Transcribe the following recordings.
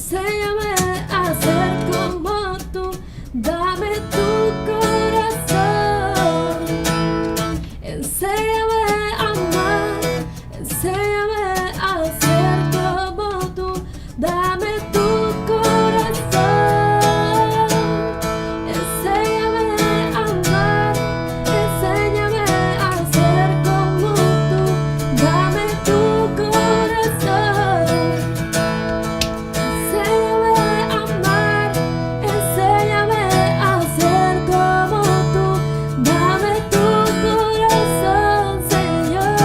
Enséñame a ser como tú, dame tu corazón. Enséñame a amar, enséñame a ser como tú, dame tu corazón. Enséñame a amar, enséñame a ser como tú, dame tu corazón. Enséñame a amar, enséñame a ser como tú, dame tu corazón, Señor.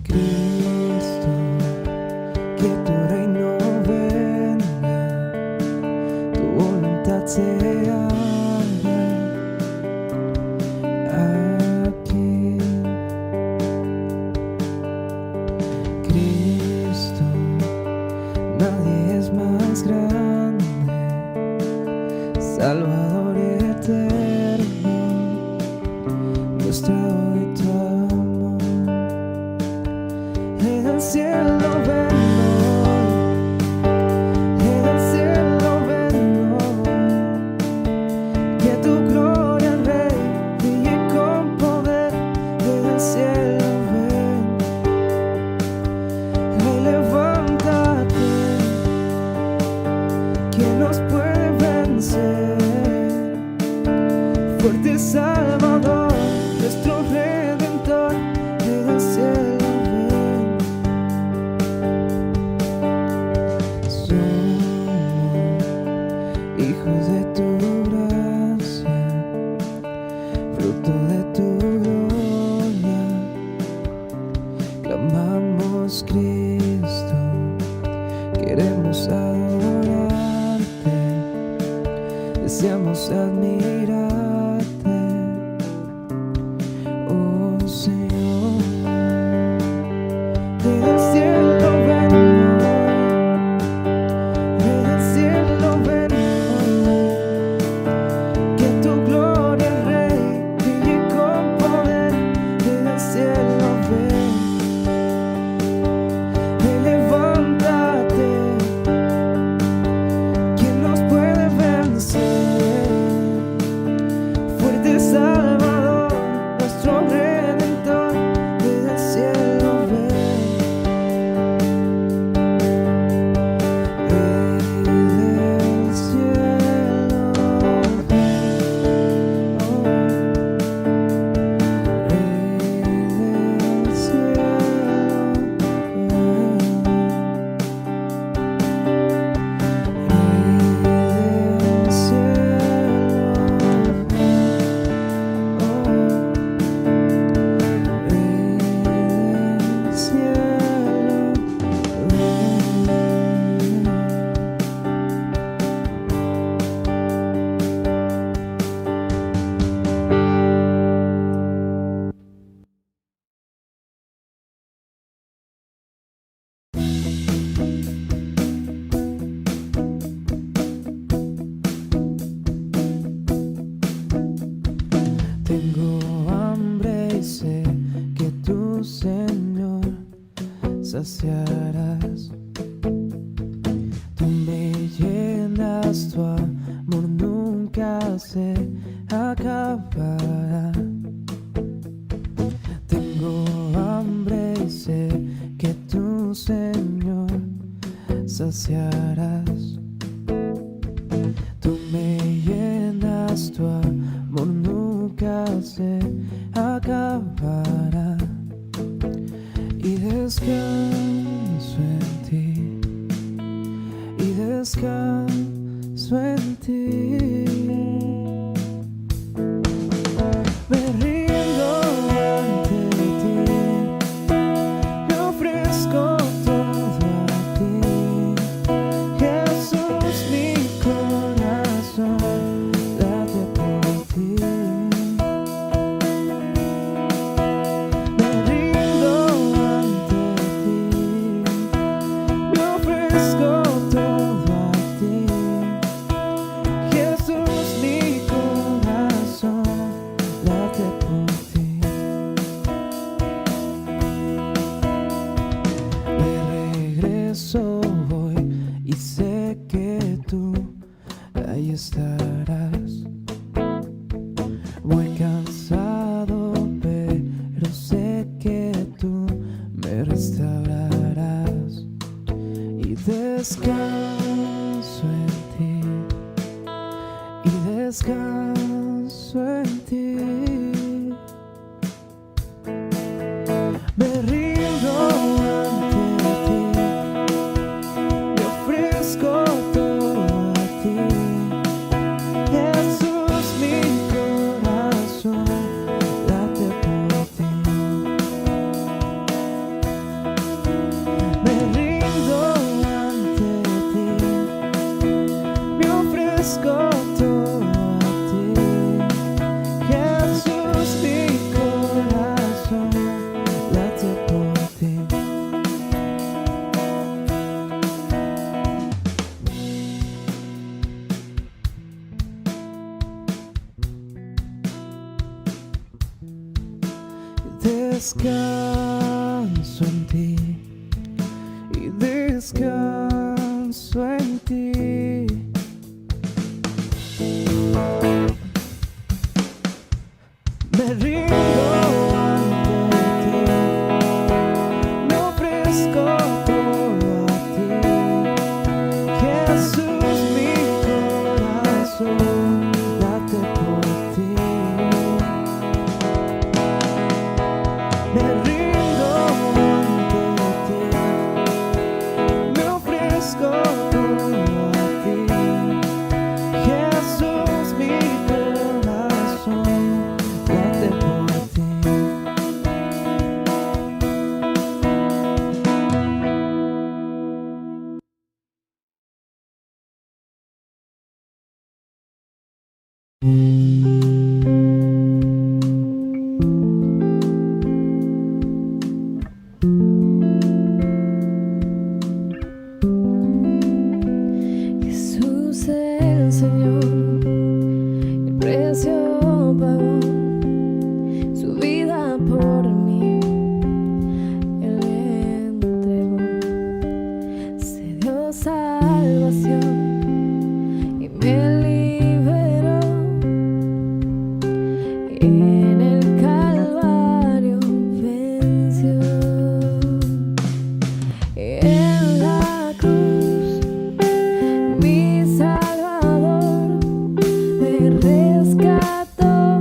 Cristo, que tu reino venga, tu voluntad se haga aquí. Cristo, nadie es más grande, Salvador eterno, muestra hoy tu amor. En el cielo ven hoy, en el cielo ven hoy, que tu gloria, Rey, brille con poder. En el cielo ven, Rey, levántate, ¿quién nos puede vencer? Fuerte Salvador, nuestro Redentor, en el cielo ven. Somos hijos de tu gracia, fruto de tu gloria. Clamamos, Cristo, queremos adorarte, deseamos admirarte, oh Señor. En el cielo ven hoy, en el cielo ven hoy, que tu gloria, Rey, brille con poder. En el cielo ven, levántate, ¿quién nos puede vencer? Fuerte Salvador, nuestro Redentor, en el cielo ven. Rey del cielo ven, oh, Rey del cielo ven, Rey del cielo ven, oh, Rey del cielo Tengo hambre y sé que tú, Señor, saciarás. Tú me llenas, tu amor nunca se acabará. Tengo hambre y sé que tú, Señor, saciarás. Tú me llenas, tu amor nunca se acabará. Y descanso en ti, y descanso en ti. Me rindo ante ti, me ofrezco todo a ti, Jesús. Voy cansado, pero sé que tú me restaurarás y descanso en ti, y descanso en ti. Me rindo ante ti, me ofrezco todo a ti, Jesús, mi corazón late por ti. Me rindo ante ti, me ofrezco todo a ti, Jesús, mi corazón late por ti. Descanso en ti y descanso en ti. Me rindo ante ti, me ofrezco todo a ti, Jesús, mi corazón late por ti. Me rindo ante ti, me ofrezco todo a ti, Jesús, mi corazón late por ti. Jesús el Señor, el precio pagó su vida por mí, Él entregó, se dio salvación y me liberó. En el Calvario venció, en la cruz mi Salvador me rescató.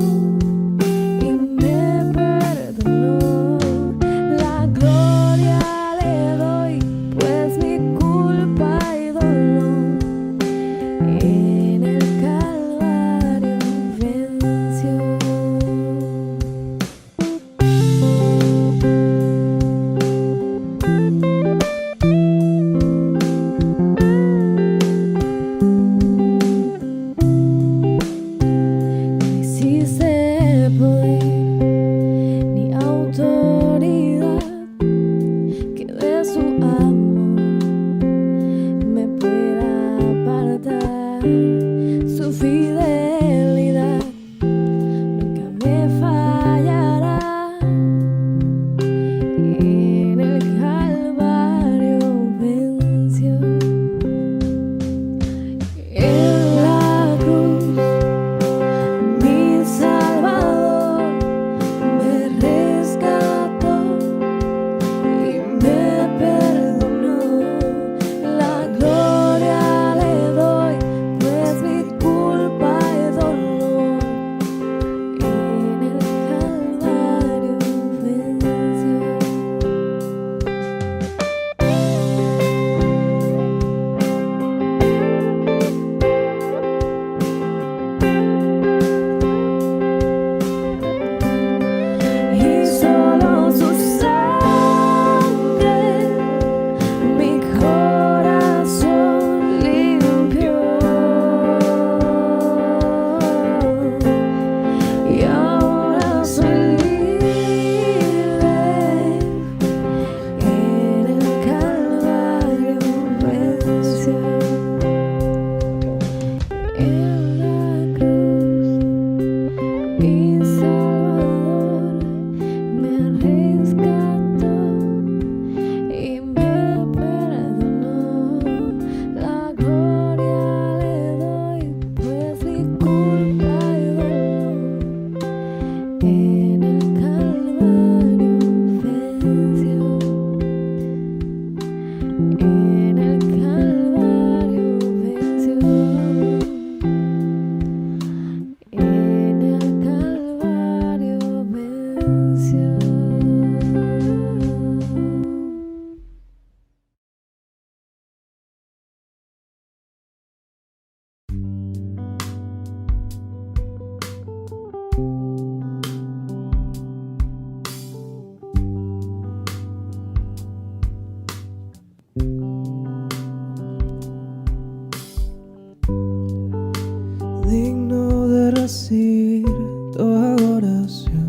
recibir toda adoración,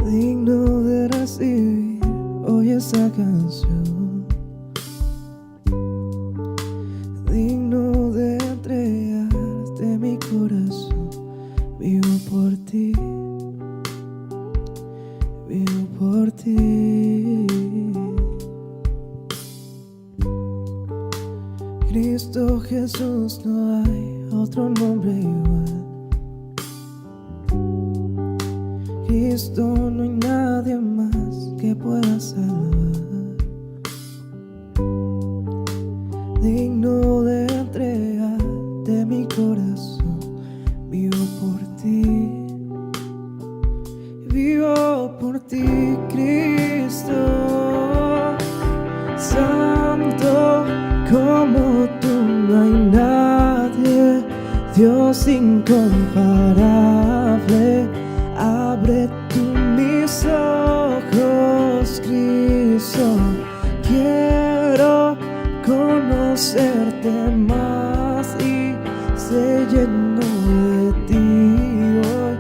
digno de recibir hoy esa canción, digno de entregarte mi corazón. Vivo por ti, vivo por ti. Cristo Jesús, no hay otro nombre igual. Cristo, no hay nadie más que pueda salvar, digno de entregarte mi corazón. Vivo por ti, vivo por ti, Cristo. Santo como tú no hay nadie, Dios incomparable. Abre tú mis ojos, Cristo. Quiero conocerte más y ser lleno de ti hoy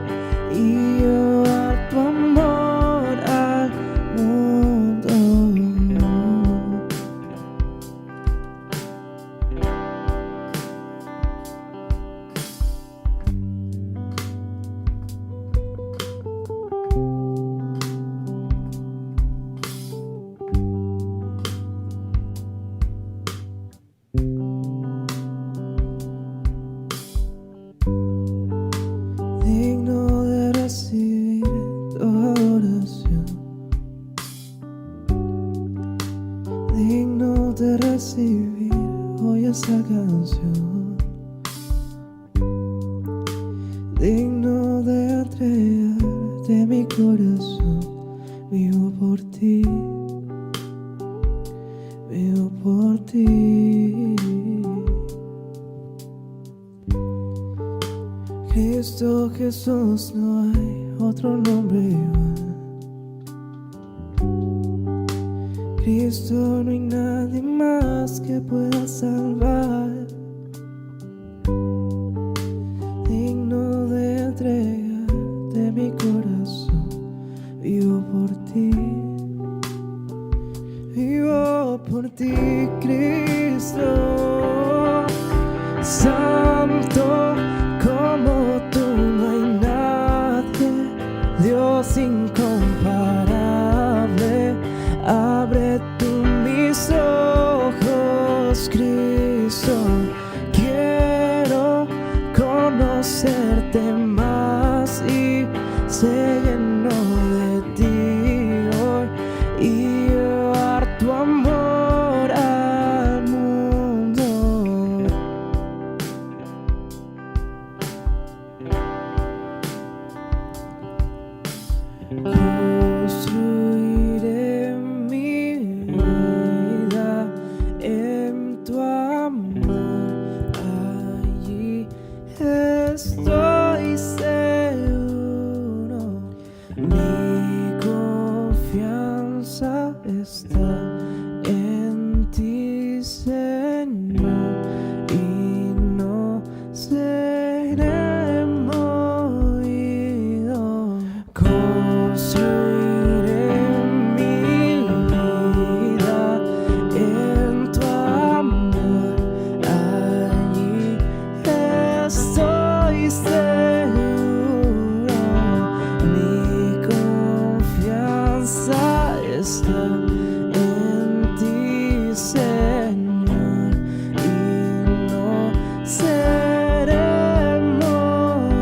y llevar tu amor al mundo. Digno de recibir toda adoración, digno de recibir hoy esa canción, digno de entregarte mi corazón. Vivo por ti, vivo por ti. Cristo Jesús, no hay otro nombre igual. Cristo, no hay nadie más que pueda salvar, digno de entregarte mi corazón. Vivo por ti, vivo por ti, Cristo. Santo como tú no hay nadie, Dios incomparable. Abre tú mis ojos, Cristo. Quiero conocerte más y ser lleno de ti hoy y llevar tu amor al mundo. Construiré mi vida en tu amor, allí estoy seguro. Mi confianza está en ti, Señor, y no seré movido. Construiré mi vida en tu amor, allí estoy seguro. Mi confianza está en ti, Señor, y no seré movido.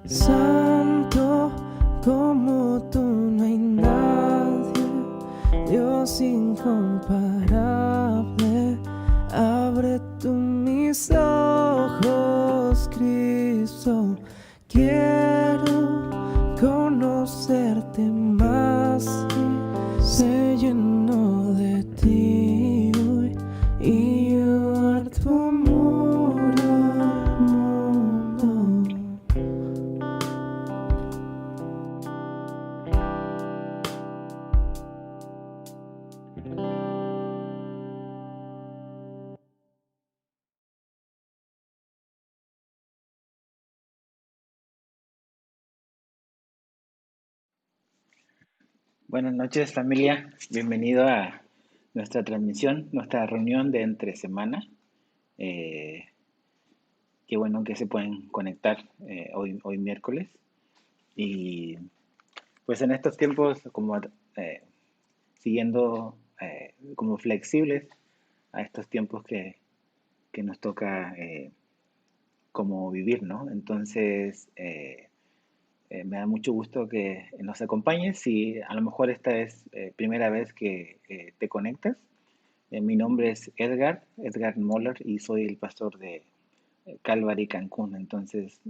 Santo como tú no hay nadie, Dios incomparable. Abre tú mis ojos, Cristo. Quiero conocerte más y ser lleno de ti hoy y llevar tu amor al Buenas noches, familia. Bienvenido a nuestra transmisión, nuestra reunión de entre semana. Eh, Qué bueno que se pueden conectar hoy miércoles. Y pues en estos tiempos, como siguiendo como flexibles a estos tiempos que nos toca como vivir, ¿no? Entonces, me da mucho gusto que nos acompañes. Si a lo mejor esta es primera vez que te conectas, mi nombre es Edgar Moller, y soy el pastor de Calvary Cancún. Entonces,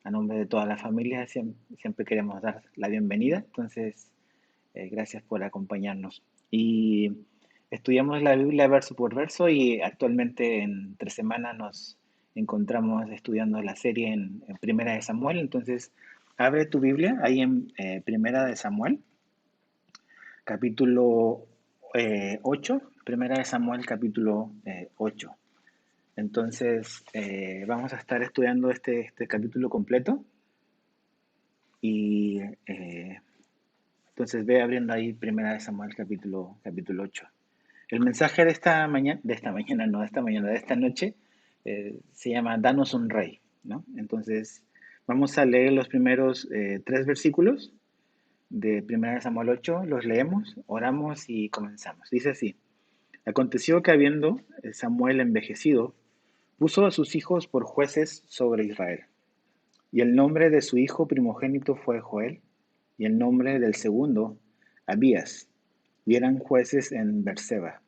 a nombre de toda la familia, siempre queremos dar la bienvenida. Entonces, gracias por acompañarnos. Y estudiamos la Biblia verso por verso, y actualmente en 3 semanas nos encontramos estudiando la serie en Primera de Samuel. Entonces, abre tu Biblia ahí en Primera de Samuel, capítulo 8, Primera de Samuel, capítulo 8. Entonces, vamos a estar estudiando este capítulo completo. Y entonces ve abriendo ahí Primera de Samuel, capítulo 8. El mensaje de esta noche, se llama Danos un rey, ¿no? Entonces, vamos a leer los primeros 3 versículos de Primera de Samuel 8. Los leemos, oramos y comenzamos. Dice así: Aconteció que, habiendo Samuel envejecido, puso a sus hijos por jueces sobre Israel. Y el nombre de su hijo primogénito fue Joel, y el nombre del segundo, Abías, y eran jueces en Berseba.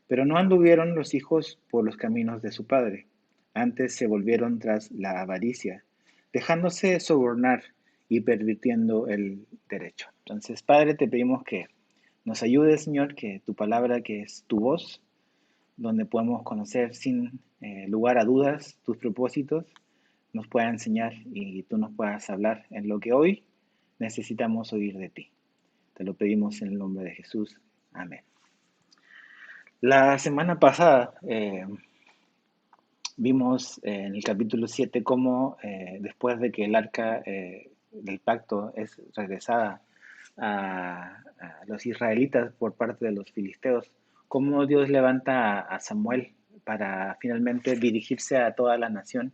Pero no anduvieron los hijos por los caminos de su padre, antes se volvieron tras la avaricia, dejándose sobornar y pervirtiendo el derecho. Entonces, Padre, te pedimos que nos ayudes, Señor, que tu palabra, que es tu voz, donde podemos conocer sin lugar a dudas tus propósitos, nos pueda enseñar y tú nos puedas hablar en lo que hoy necesitamos oír de ti. Te lo pedimos en el nombre de Jesús. Amén. La semana pasada vimos en el capítulo 7 cómo después de que el arca del pacto es regresada a los israelitas por parte de los filisteos, cómo Dios levanta a Samuel para finalmente dirigirse a toda la nación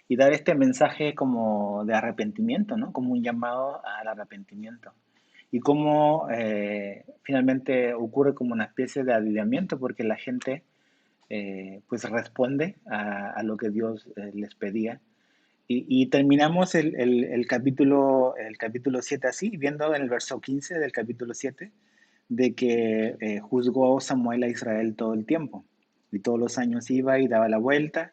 y dar este mensaje como de arrepentimiento, ¿no? Como un llamado al arrepentimiento. Y cómo finalmente ocurre como una especie de avivamiento, porque la gente pues responde lo que Dios les pedía. Y terminamos el capítulo 7 así, viendo en el verso 15 del capítulo 7 de que juzgó Samuel a Israel todo el tiempo. Y todos los años iba y daba la vuelta.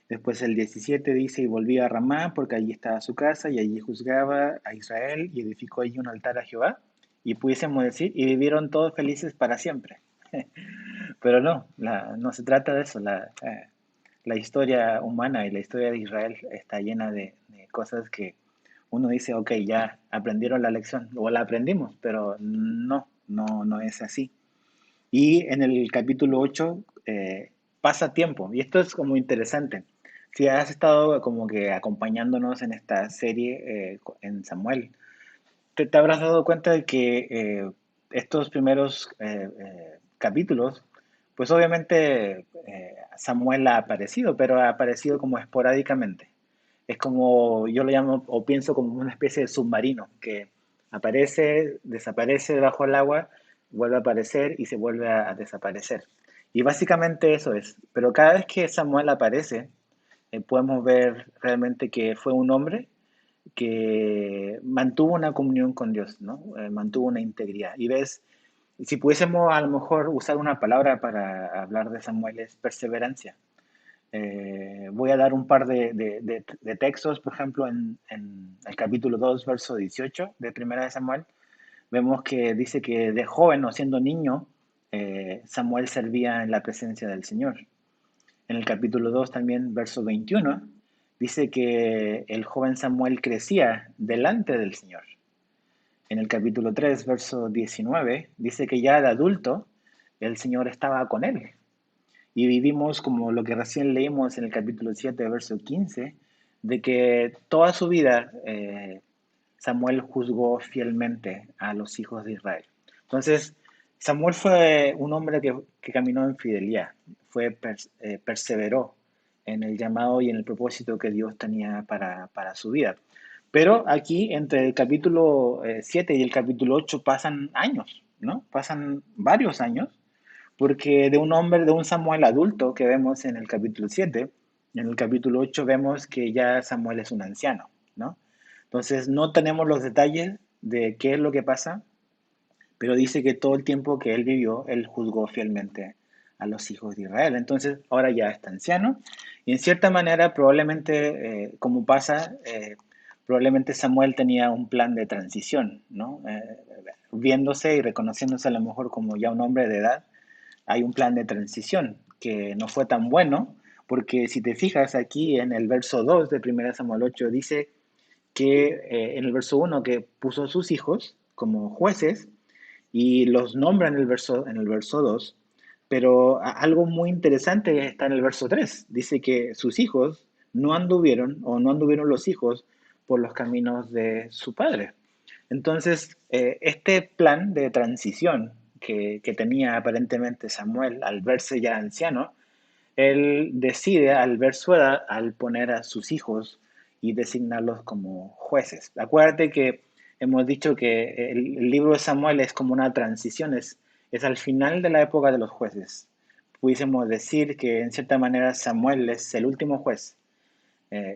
Después el 17 dice, y volvía a Ramá, porque allí estaba su casa, y allí juzgaba a Israel, y edificó allí un altar a Jehová. Y pudiésemos decir, y vivieron todos felices para siempre. Pero no, no se trata de eso. La historia humana y la historia de Israel está llena de cosas que uno dice, ok, ya aprendieron la lección, o la aprendimos, pero no es así. Y en el capítulo 8 pasa tiempo, y esto es como interesante. Si has estado como que acompañándonos en esta serie en Samuel, te habrás dado cuenta de que estos primeros capítulos, pues obviamente Samuel ha aparecido, pero ha aparecido como esporádicamente. Es como, yo lo llamo o pienso como una especie de submarino que aparece, desaparece debajo del agua, vuelve a aparecer y se vuelve a desaparecer. Y básicamente eso es. Pero cada vez que Samuel aparece, podemos ver realmente que fue un hombre que mantuvo una comunión con Dios, ¿no? Mantuvo una integridad. Y ves, si pudiésemos a lo mejor usar una palabra para hablar de Samuel, es perseverancia. Voy a dar un par de textos, por ejemplo, en el capítulo 2 verso 18 de Primera de Samuel, vemos que dice que de joven o siendo niño, Samuel servía en la presencia del Señor. En el capítulo 2 también, verso 21, dice que el joven Samuel crecía delante del Señor. En el capítulo 3 verso 19, dice que ya de adulto el Señor estaba con él. Y vivimos como lo que recién leímos en el capítulo 7 verso 15, de que toda su vida Samuel juzgó fielmente a los hijos de Israel. Entonces, Samuel fue un hombre que caminó en fidelidad, perseveró en el llamado y en el propósito que Dios tenía para su vida. Pero aquí, entre el capítulo 7 y el capítulo 8, pasan años, ¿no? Pasan varios años, porque de un hombre, de un Samuel adulto que vemos en el capítulo 7, en el capítulo 8 vemos que ya Samuel es un anciano, ¿no? Entonces no tenemos los detalles de qué es lo que pasa, pero dice que todo el tiempo que él vivió, él juzgó fielmente a los hijos de Israel. Entonces ahora ya está anciano y en cierta manera probablemente, como pasa, probablemente Samuel tenía un plan de transición, ¿no? Viéndose y reconociéndose a lo mejor como ya un hombre de edad, hay un plan de transición que no fue tan bueno, porque si te fijas aquí en el verso 2 de 1 Samuel 8 dice que en el verso 1 que puso a sus hijos como jueces y los nombra en el verso 2, pero algo muy interesante está en el verso 3. Dice que sus hijos no anduvieron o no anduvieron los hijos por los caminos de su padre. Entonces, este plan de transición que tenía aparentemente Samuel al verse ya anciano, él decide al ver su edad, al poner a sus hijos y designarlos como jueces. Acuérdate que hemos dicho que el libro de Samuel es como una transición, es al final de la época de los jueces. Pudiésemos decir que en cierta manera Samuel es el último juez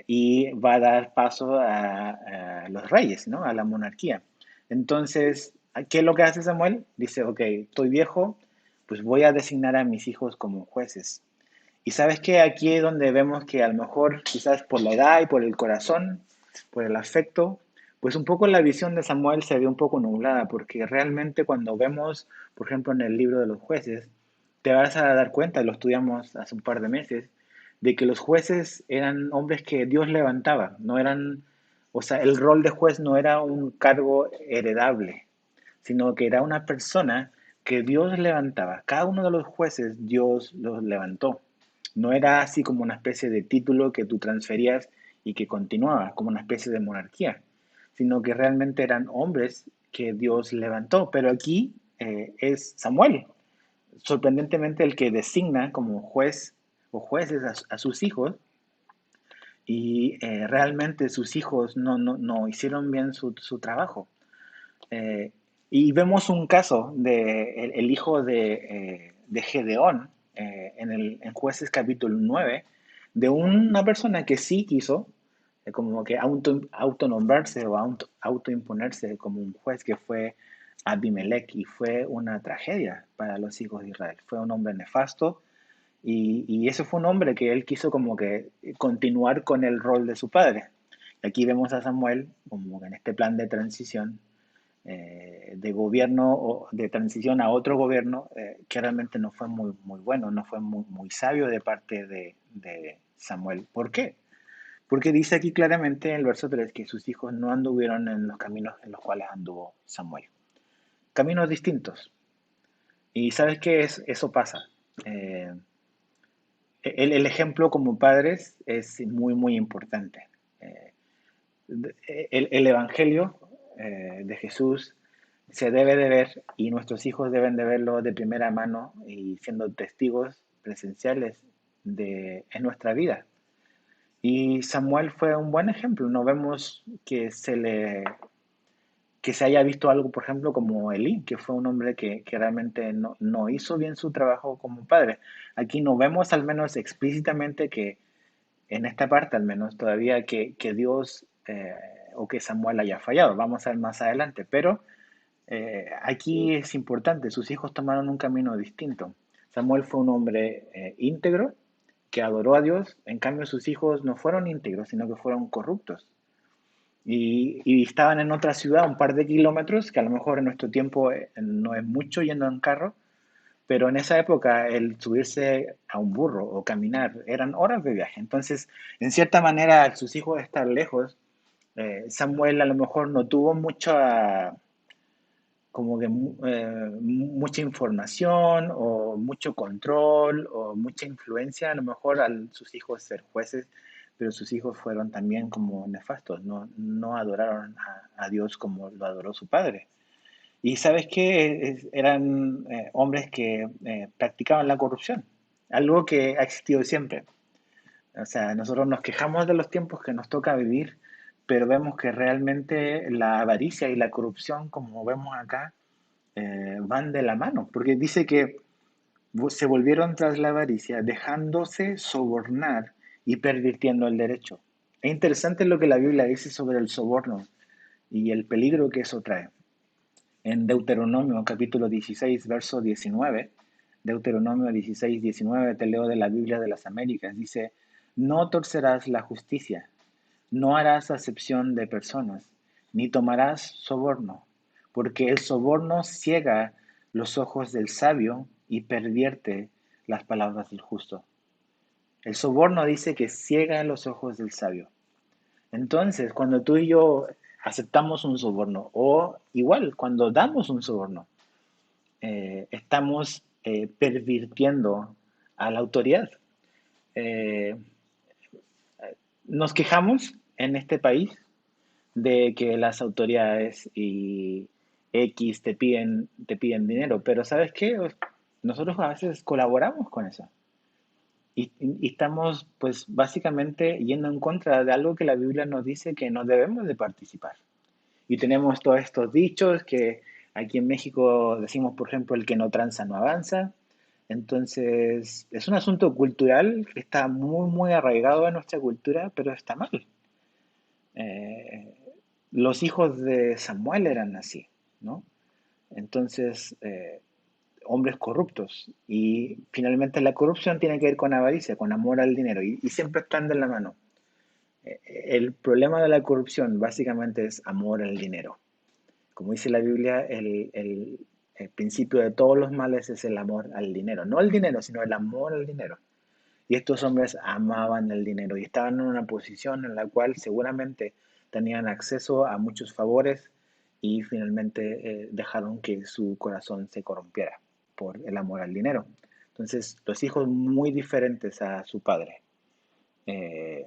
y va a dar paso a los reyes, ¿no? A la monarquía. Entonces, ¿qué es lo que hace Samuel? Dice, ok, estoy viejo, pues voy a designar a mis hijos como jueces. Y sabes que aquí es donde vemos que a lo mejor quizás por la edad y por el corazón, por el afecto, pues un poco la visión de Samuel se ve un poco nublada, porque realmente cuando vemos, por ejemplo, en el libro de los jueces, te vas a dar cuenta, lo estudiamos hace un par de meses, de que los jueces eran hombres que Dios levantaba, no eran, o sea, el rol de juez no era un cargo heredable, sino que era una persona que Dios levantaba. Cada uno de los jueces Dios los levantó. No era así como una especie de título que tú transferías y que continuaba, como una especie de monarquía, sino que realmente eran hombres que Dios levantó. Pero aquí es Samuel, sorprendentemente el que designa como juez o jueces a sus hijos y realmente sus hijos no hicieron bien su trabajo. Eh, y vemos un caso de el hijo de Gedeón en Jueces capítulo 9 de una persona que sí quiso como que autonombrarse o autoimponerse como un juez que fue Abimelech y fue una tragedia para los hijos de Israel. Fue un hombre nefasto y ese fue un hombre que él quiso como que continuar con el rol de su padre. Y aquí vemos a Samuel como que en este plan de transición de gobierno o de transición a otro gobierno que realmente no fue muy bueno, no fue muy sabio de parte de Samuel. ¿Por qué? Porque dice aquí claramente en el verso 3 que sus hijos no anduvieron en los caminos en los cuales anduvo Samuel. Caminos distintos. Y sabes qué es, eso pasa. Eh, el ejemplo como padres es muy importante. Eh, el Evangelio de Jesús se debe de ver y nuestros hijos deben de verlo de primera mano y siendo testigos presenciales en nuestra vida. Y Samuel fue un buen ejemplo. No vemos que se haya visto algo, por ejemplo, como Elí, que fue un hombre que realmente no hizo bien su trabajo como padre. Aquí no vemos al menos explícitamente que en esta parte al menos todavía que Dios o que Samuel haya fallado. Vamos a ver más adelante, pero aquí es importante, sus hijos tomaron un camino distinto. Samuel fue un hombre íntegro que adoró a Dios, en cambio sus hijos no fueron íntegros, sino que fueron corruptos. Y estaban en otra ciudad, un par de kilómetros, que a lo mejor en nuestro tiempo no es mucho yendo en carro, pero en esa época el subirse a un burro o caminar eran horas de viaje. Entonces, en cierta manera, al sus hijos estar lejos, Samuel a lo mejor no tuvo mucha, como que mucha información o mucho control o mucha influencia a lo mejor a sus hijos ser jueces pero sus hijos fueron también como nefastos, no adoraron a Dios como lo adoró su padre. Y sabes qué, eran hombres que practicaban la corrupción, algo que ha existido siempre. O sea, nosotros nos quejamos de los tiempos que nos toca vivir, pero vemos que realmente la avaricia y la corrupción, como vemos acá, van de la mano, porque dice que se volvieron tras la avaricia, dejándose sobornar y pervirtiendo el derecho. Es interesante lo que la Biblia dice sobre el soborno y el peligro que eso trae. En Deuteronomio capítulo 16, verso 19, Deuteronomio 16, 19, te leo de la Biblia de las Américas, dice, no torcerás la justicia, no harás acepción de personas, ni tomarás soborno, porque el soborno ciega los ojos del sabio y pervierte las palabras del justo. El soborno dice que ciega los ojos del sabio. Entonces, cuando tú y yo aceptamos un soborno, o igual, cuando damos un soborno, estamos pervirtiendo a la autoridad. Eh, Nos quejamos en este país de que las autoridades y X te piden dinero, pero ¿sabes qué? Nosotros a veces colaboramos con eso. Y estamos, pues, básicamente yendo en contra de algo que la Biblia nos dice que no debemos de participar. Y tenemos todos estos dichos que aquí en México decimos, por ejemplo, el que no tranza no avanza. Entonces, es un asunto cultural que está muy, muy arraigado en nuestra cultura, pero está mal. Eh, los hijos de Samuel eran así, ¿no? Entonces, hombres corruptos. Y finalmente la corrupción tiene que ver con avaricia, con amor al dinero, y siempre están de la mano. El problema de la corrupción básicamente es amor al dinero. Como dice la Biblia, el principio de todos los males es el amor al dinero. No el dinero, sino el amor al dinero. Y estos hombres amaban el dinero y estaban en una posición en la cual seguramente tenían acceso a muchos favores y finalmente dejaron que su corazón se corrompiera por el amor al dinero. Entonces, los hijos muy diferentes a su padre eh,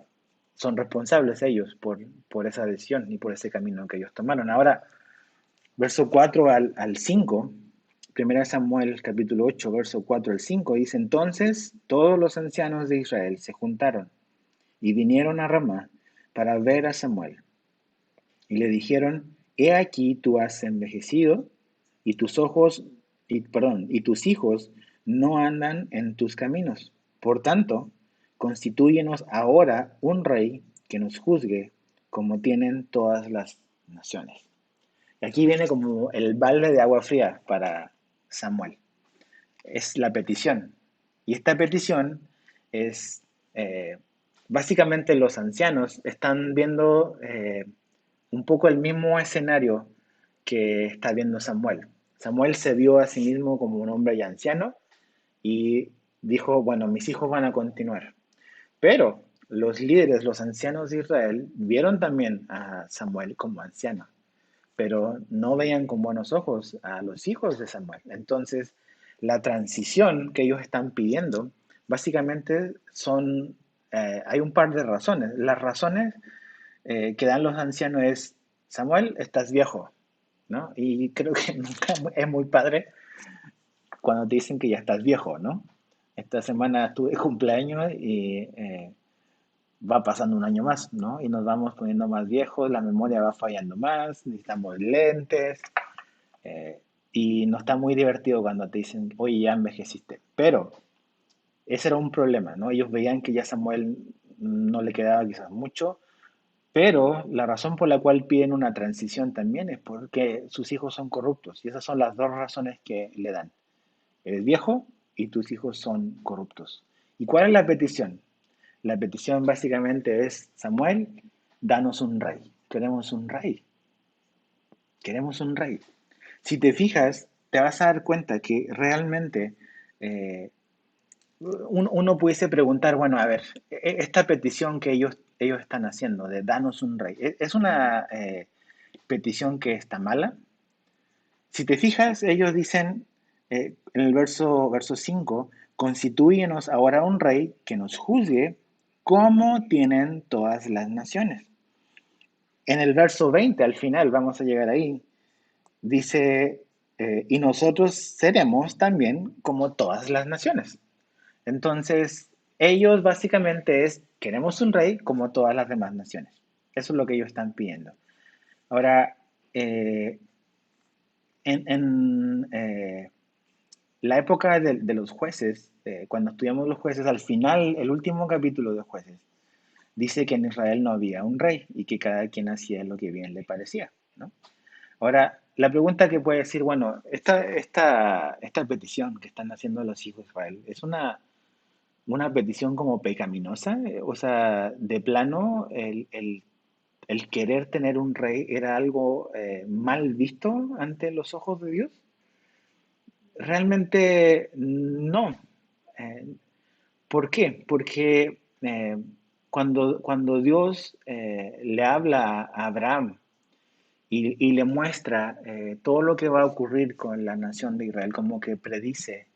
son responsables ellos por esa decisión y por ese camino que ellos tomaron. Ahora, verso 4 al 5, 1 Samuel capítulo 8, verso 4 al 5, dice, entonces todos los ancianos de Israel se juntaron y vinieron a Ramá para ver a Samuel. Y le dijeron, he aquí tú has envejecido y tus ojos, y tus hijos no andan en tus caminos. Por tanto, constitúyenos ahora un rey que nos juzgue como tienen todas las naciones. Y aquí viene como el balde de agua fría para Samuel. Es la petición. Y esta petición es, básicamente los ancianos están viendo un poco el mismo escenario que está viendo Samuel. Samuel se vio a sí mismo como un hombre ya anciano y dijo, bueno, mis hijos van a continuar. Pero los líderes, los ancianos de Israel, vieron también a Samuel como anciano, pero no veían con buenos ojos a los hijos de Samuel. Entonces, la transición que ellos están pidiendo, básicamente hay un par de razones. Las razones que dan los ancianos es, Samuel, estás viejo, ¿no? Y creo que nunca es muy padre cuando te dicen que ya estás viejo, ¿no? Esta semana tuve cumpleaños y va pasando un año más, ¿no? Y nos vamos poniendo más viejos, la memoria va fallando más, necesitamos lentes, y no está muy divertido cuando te dicen, oye, ya envejeciste. Pero ese era un problema, ¿no? Ellos veían que ya Samuel no le quedaba quizás mucho, pero la razón por la cual piden una transición también es porque sus hijos son corruptos. Y esas son las dos razones que le dan. Eres viejo y tus hijos son corruptos. ¿Y cuál es la petición? La petición básicamente es, Samuel, danos un rey. Queremos un rey. Queremos un rey. Si te fijas, te vas a dar cuenta que realmente uno pudiese preguntar, bueno, a ver, esta petición que ellos están haciendo de danos un rey, ¿es una petición que está mala? Si te fijas, ellos dicen en el verso 5, constitúyenos ahora un rey que nos juzgue ¿cómo tienen todas las naciones? En el verso 20, al final, vamos a llegar ahí, dice, y nosotros seremos también como todas las naciones. Entonces, ellos básicamente queremos un rey como todas las demás naciones. Eso es lo que ellos están pidiendo. Ahora, eh, en la época de los jueces, cuando estudiamos los jueces, al final, el último capítulo de jueces, dice que en Israel no había un rey y que cada quien hacía lo que bien le parecía, ¿no? Ahora, la pregunta que puede decir, bueno, esta petición que están haciendo los hijos de Israel, ¿es una petición como pecaminosa? O sea, de plano, el querer tener un rey era algo mal visto ante los ojos de Dios. Realmente no. Eh, ¿Por qué? Porque cuando Dios le habla a Abraham y le muestra todo lo que va a ocurrir con la nación de Israel, como que predice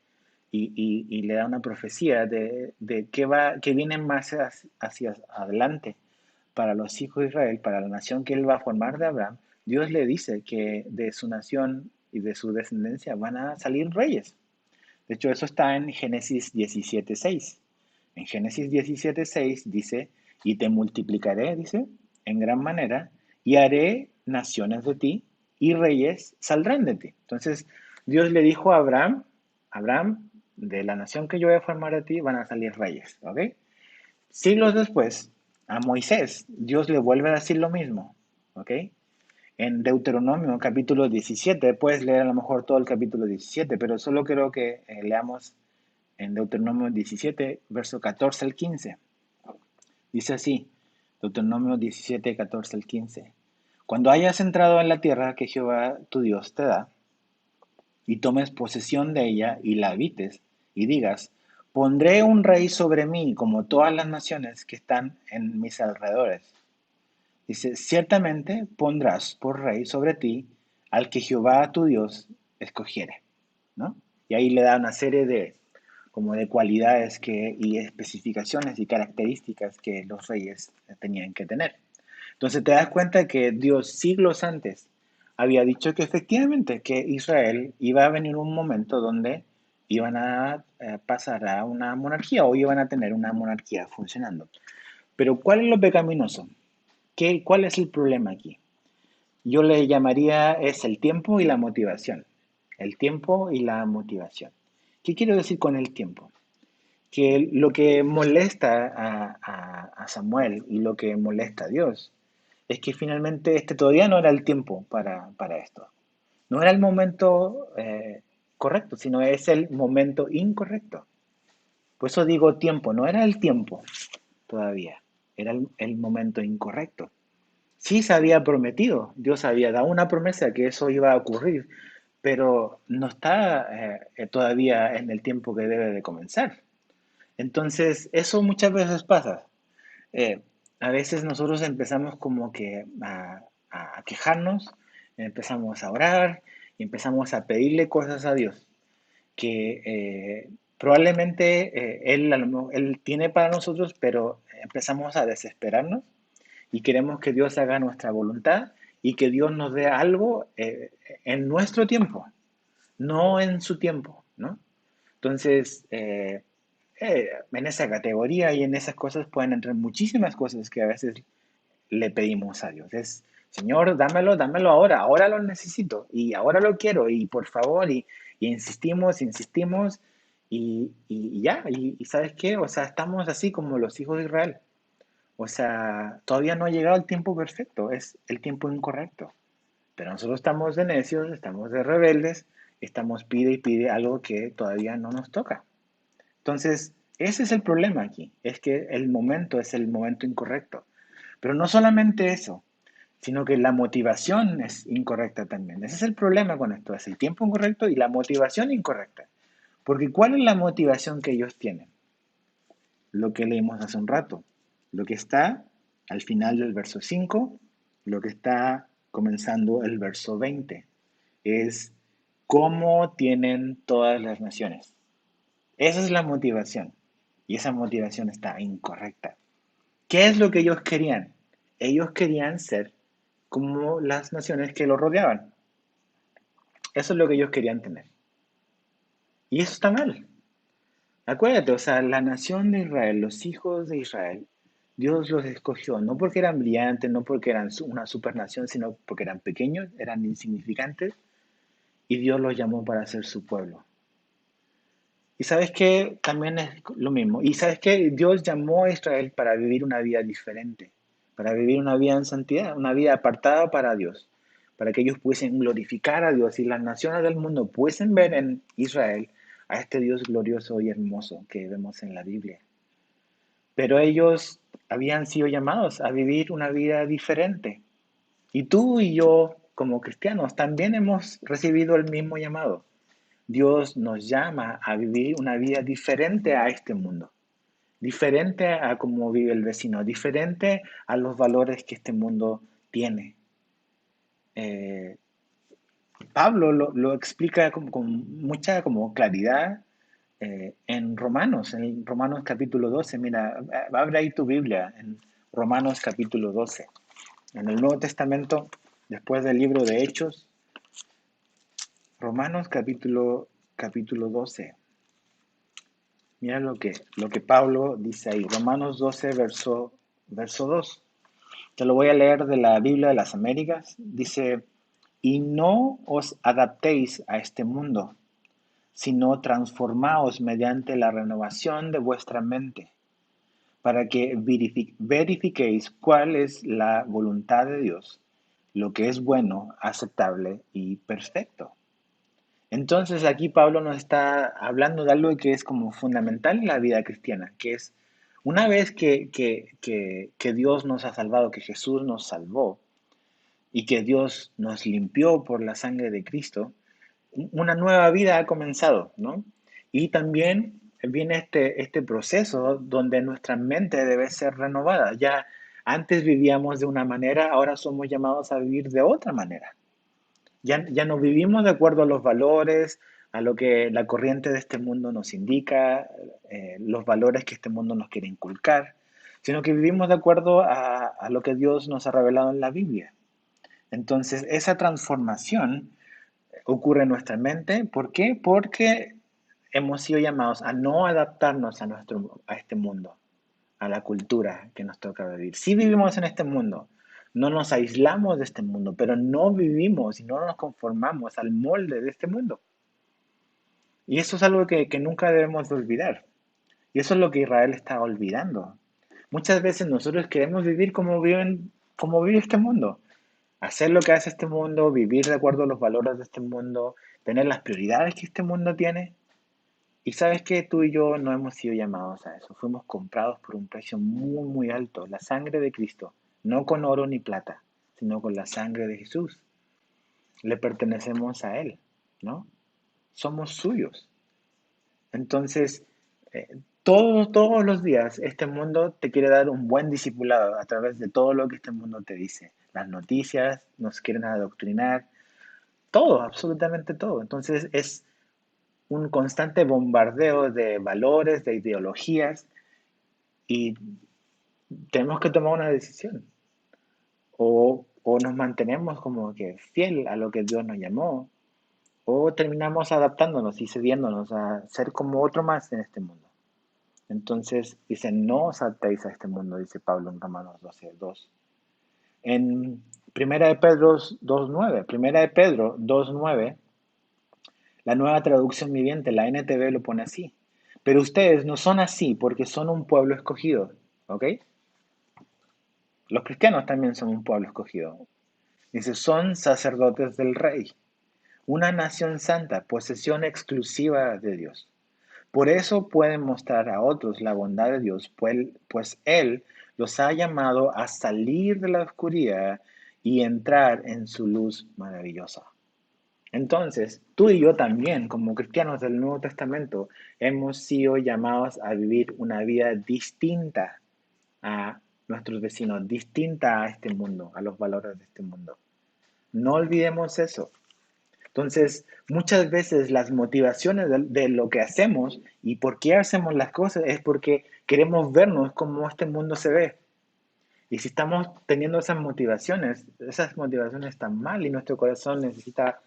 y le da una profecía de qué viene más hacia adelante para los hijos de Israel, para la nación que él va a formar de Abraham. Dios le dice que de su nación y de su descendencia van a salir reyes. De hecho, eso está en Génesis 17:6. En Génesis 17:6 dice, y te multiplicaré, dice, en gran manera, y haré naciones de ti, y reyes saldrán de ti. Entonces, Dios le dijo a Abraham, Abraham, de la nación que yo voy a formar a ti van a salir reyes, ¿ok? Siglos después, a Moisés, Dios le vuelve a decir lo mismo, ¿ok? En Deuteronomio capítulo 17, puedes leer a lo mejor todo el capítulo 17, pero solo quiero que leamos en Deuteronomio 17, verso 14 al 15. Dice así, Deuteronomio 17, 14 al 15. Cuando hayas entrado en la tierra que Jehová tu Dios te da, y tomes posesión de ella y la habites, y digas, pondré un rey sobre mí como todas las naciones que están en mis alrededores. Dice, ciertamente pondrás por rey sobre ti al que Jehová tu Dios escogiere, ¿no? Y ahí le da una serie como de cualidades y especificaciones y características que los reyes tenían que tener. Entonces te das cuenta que Dios siglos antes había dicho que efectivamente que Israel iba a venir un momento donde iban a pasar a una monarquía o iban a tener una monarquía funcionando. Pero ¿cuál es lo pecaminoso? ¿Cuál es el problema aquí? Yo le llamaría es el tiempo y la motivación. El tiempo y la motivación. ¿Qué quiero decir con el tiempo? Que lo que molesta a Samuel y lo que molesta a Dios es que finalmente todavía no era el tiempo para esto. No era el momento correcto, sino es el momento incorrecto. Por eso digo tiempo, no era el tiempo todavía, era el momento incorrecto. Sí se había prometido, Dios había dado una promesa que eso iba a ocurrir, pero no está todavía en el tiempo que debe de comenzar. Entonces, eso muchas veces pasa. Eh, a veces nosotros empezamos como que a quejarnos, empezamos a orar y empezamos a pedirle cosas a Dios que probablemente Él tiene para nosotros, pero empezamos a desesperarnos y queremos que Dios haga nuestra voluntad y que Dios nos dé algo en nuestro tiempo, no en su tiempo, ¿no? Entonces, en esa categoría y en esas cosas pueden entrar muchísimas cosas que a veces le pedimos a Dios. Señor, dámelo, dámelo ahora, ahora lo necesito y ahora lo quiero y por favor, y insistimos, insistimos y ya, y ¿sabes qué? O sea, estamos así como los hijos de Israel. O sea, todavía no ha llegado el tiempo perfecto, es el tiempo incorrecto. Pero nosotros estamos de necios, estamos de rebeldes, estamos pide y pide algo que todavía no nos toca. Entonces, ese es el problema aquí, es que el momento es el momento incorrecto. Pero no solamente eso, sino que la motivación es incorrecta también. Ese es el problema con esto, es el tiempo incorrecto y la motivación incorrecta. Porque ¿cuál es la motivación que ellos tienen? Lo que leímos hace un rato, lo que está al final del verso 5, lo que está comenzando el verso 20, es cómo tienen todas las naciones. Esa es la motivación y esa motivación está incorrecta. ¿Qué es lo que ellos querían? Ellos querían ser como las naciones que los rodeaban. Eso es lo que ellos querían tener. Y eso está mal. Acuérdate, o sea, la nación de Israel, los hijos de Israel, Dios los escogió, no porque eran brillantes, no porque eran una supernación, sino porque eran pequeños, eran insignificantes, y Dios los llamó para ser su pueblo. Y sabes que también es lo mismo. Y sabes que Dios llamó a Israel para vivir una vida diferente, para vivir una vida en santidad, una vida apartada para Dios, para que ellos pudiesen glorificar a Dios y las naciones del mundo pudiesen ver en Israel a este Dios glorioso y hermoso que vemos en la Biblia. Pero ellos habían sido llamados a vivir una vida diferente. Y tú y yo, como cristianos, también hemos recibido el mismo llamado. Dios nos llama a vivir una vida diferente a este mundo, diferente a cómo vive el vecino, diferente a los valores que este mundo tiene. Eh, Pablo lo explica con mucha como claridad en Romanos capítulo 12. Mira, abre ahí tu Biblia en Romanos capítulo 12. En el Nuevo Testamento, después del libro de Hechos, Romanos capítulo 12. Mira lo que Pablo dice ahí, Romanos 12, verso 2. Te lo voy a leer de la Biblia de las Américas. Dice, y no os adaptéis a este mundo, sino transformaos mediante la renovación de vuestra mente, para que verifiquéis cuál es la voluntad de Dios, lo que es bueno, aceptable y perfecto. Entonces aquí Pablo nos está hablando de algo que es como fundamental en la vida cristiana, que es una vez que Dios nos ha salvado, que Jesús nos salvó y que Dios nos limpió por la sangre de Cristo, una nueva vida ha comenzado, ¿no? Y también viene este proceso donde nuestra mente debe ser renovada. Ya antes vivíamos de una manera, ahora somos llamados a vivir de otra manera. Ya no vivimos de acuerdo a los valores, a lo que la corriente de este mundo nos indica, los valores que este mundo nos quiere inculcar, sino que vivimos de acuerdo a lo que Dios nos ha revelado en la Biblia. Entonces, esa transformación ocurre en nuestra mente. ¿Por qué? Porque hemos sido llamados a no adaptarnos a este mundo, a la cultura que nos toca vivir. Sí vivimos en este mundo, no nos aislamos de este mundo, pero no vivimos y no nos conformamos al molde de este mundo. Y eso es algo que nunca debemos de olvidar. Y eso es lo que Israel está olvidando. Muchas veces nosotros queremos vivir como vive este mundo. Hacer lo que hace este mundo, vivir de acuerdo a los valores de este mundo, tener las prioridades que este mundo tiene. Y sabes que tú y yo no hemos sido llamados a eso. Fuimos comprados por un precio muy, muy alto. La sangre de Cristo. No con oro ni plata, sino con la sangre de Jesús. Le pertenecemos a Él, ¿no? Somos suyos. Entonces, todos los días este mundo te quiere dar un buen discipulado a través de todo lo que este mundo te dice. Las noticias nos quieren adoctrinar, todo, absolutamente todo. Entonces es un constante bombardeo de valores, de ideologías, y tenemos que tomar una decisión. O nos mantenemos como que fiel a lo que Dios nos llamó, o terminamos adaptándonos y cediéndonos a ser como otro más en este mundo. Entonces dice, no os adaptéis a este mundo, dice Pablo en Romanos 12:2. En Primera de Pedro 2:9, Primera de Pedro 2:9, la nueva traducción viviente, la NTV, lo pone así. Pero ustedes no son así porque son un pueblo escogido, ¿ok? Los cristianos también son un pueblo escogido. Dice, son sacerdotes del rey, una nación santa, posesión exclusiva de Dios. Por eso pueden mostrar a otros la bondad de Dios, pues Él los ha llamado a salir de la oscuridad y entrar en su luz maravillosa. Entonces, tú y yo también, como cristianos del Nuevo Testamento, hemos sido llamados a vivir una vida distinta a nuestros vecinos, distinta a este mundo, a los valores de este mundo. No olvidemos eso. Entonces, muchas veces las motivaciones de lo que hacemos y por qué hacemos las cosas es porque queremos vernos como este mundo se ve. Y si estamos teniendo esas motivaciones están mal y nuestro corazón necesita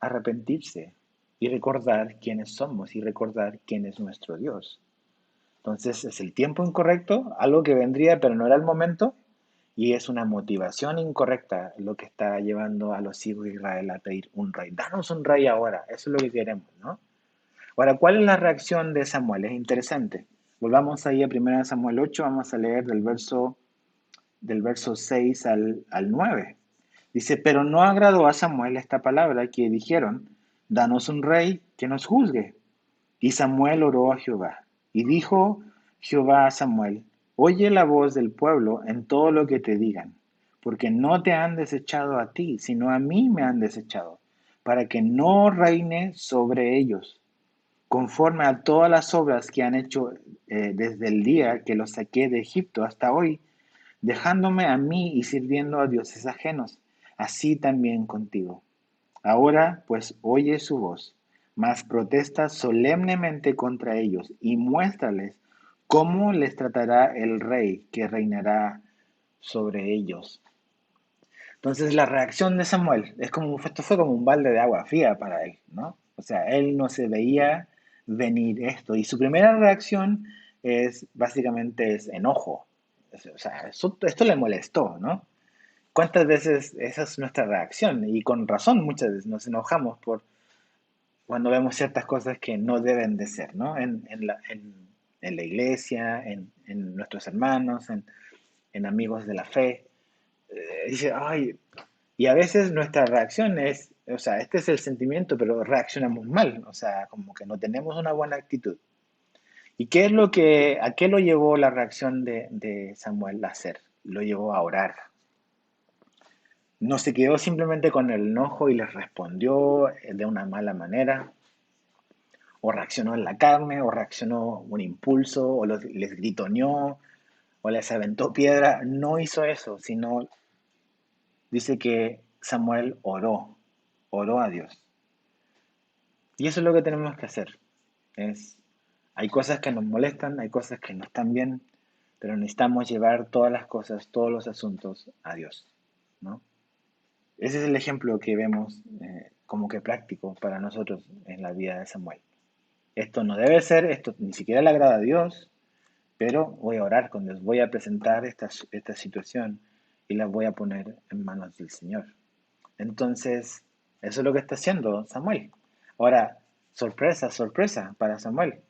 arrepentirse y recordar quiénes somos y recordar quién es nuestro Dios. Entonces es el tiempo incorrecto, algo que vendría pero no era el momento, y es una motivación incorrecta lo que está llevando a los hijos de Israel a pedir un rey. Danos un rey ahora, eso es lo que queremos, ¿no? Ahora, ¿cuál es la reacción de Samuel? Es interesante. Volvamos ahí a 1 Samuel 8, vamos a leer del verso 6 al 9. Dice, pero no agradó a Samuel esta palabra que dijeron, danos un rey que nos juzgue. Y Samuel oró a Jehová. Y dijo Jehová a Samuel, oye la voz del pueblo en todo lo que te digan, porque no te han desechado a ti, sino a mí me han desechado, para que no reine sobre ellos, conforme a todas las obras que han hecho desde el día que los saqué de Egipto hasta hoy, dejándome a mí y sirviendo a dioses ajenos, así también contigo. Ahora, pues, oye su voz, mas protesta solemnemente contra ellos y muéstrales cómo les tratará el rey que reinará sobre ellos. Entonces, la reacción de Samuel esto fue como un balde de agua fría para él, ¿no? O sea, él no se veía venir esto. Y su primera reacción básicamente es enojo. O sea, esto le molestó, ¿no? ¿Cuántas veces esa es nuestra reacción? Y con razón muchas veces nos enojamos por cuando vemos ciertas cosas que no deben de ser, ¿no? En la iglesia, en nuestros hermanos, en amigos de la fe. Dice, ay, y a veces nuestra reacción es, o sea, este es el sentimiento, pero reaccionamos mal, o sea, como que no tenemos una buena actitud. ¿Y a qué lo llevó la reacción de Samuel a hacer? Lo llevó a orar. No se quedó simplemente con el enojo y les respondió de una mala manera, o reaccionó en la carne, o reaccionó un impulso, o les gritoneó, o les aventó piedra. No hizo eso, sino dice que Samuel oró a Dios. Y eso es lo que tenemos que hacer. Hay cosas que nos molestan, hay cosas que no están bien, pero necesitamos llevar todas las cosas, todos los asuntos a Dios, ¿no? Ese es el ejemplo que vemos como que práctico para nosotros en la vida de Samuel. Esto no debe ser, esto ni siquiera le agrada a Dios, pero voy a orar con Dios, voy a presentar esta situación y la voy a poner en manos del Señor. Entonces, eso es lo que está haciendo Samuel. Ahora, sorpresa, sorpresa para Samuel.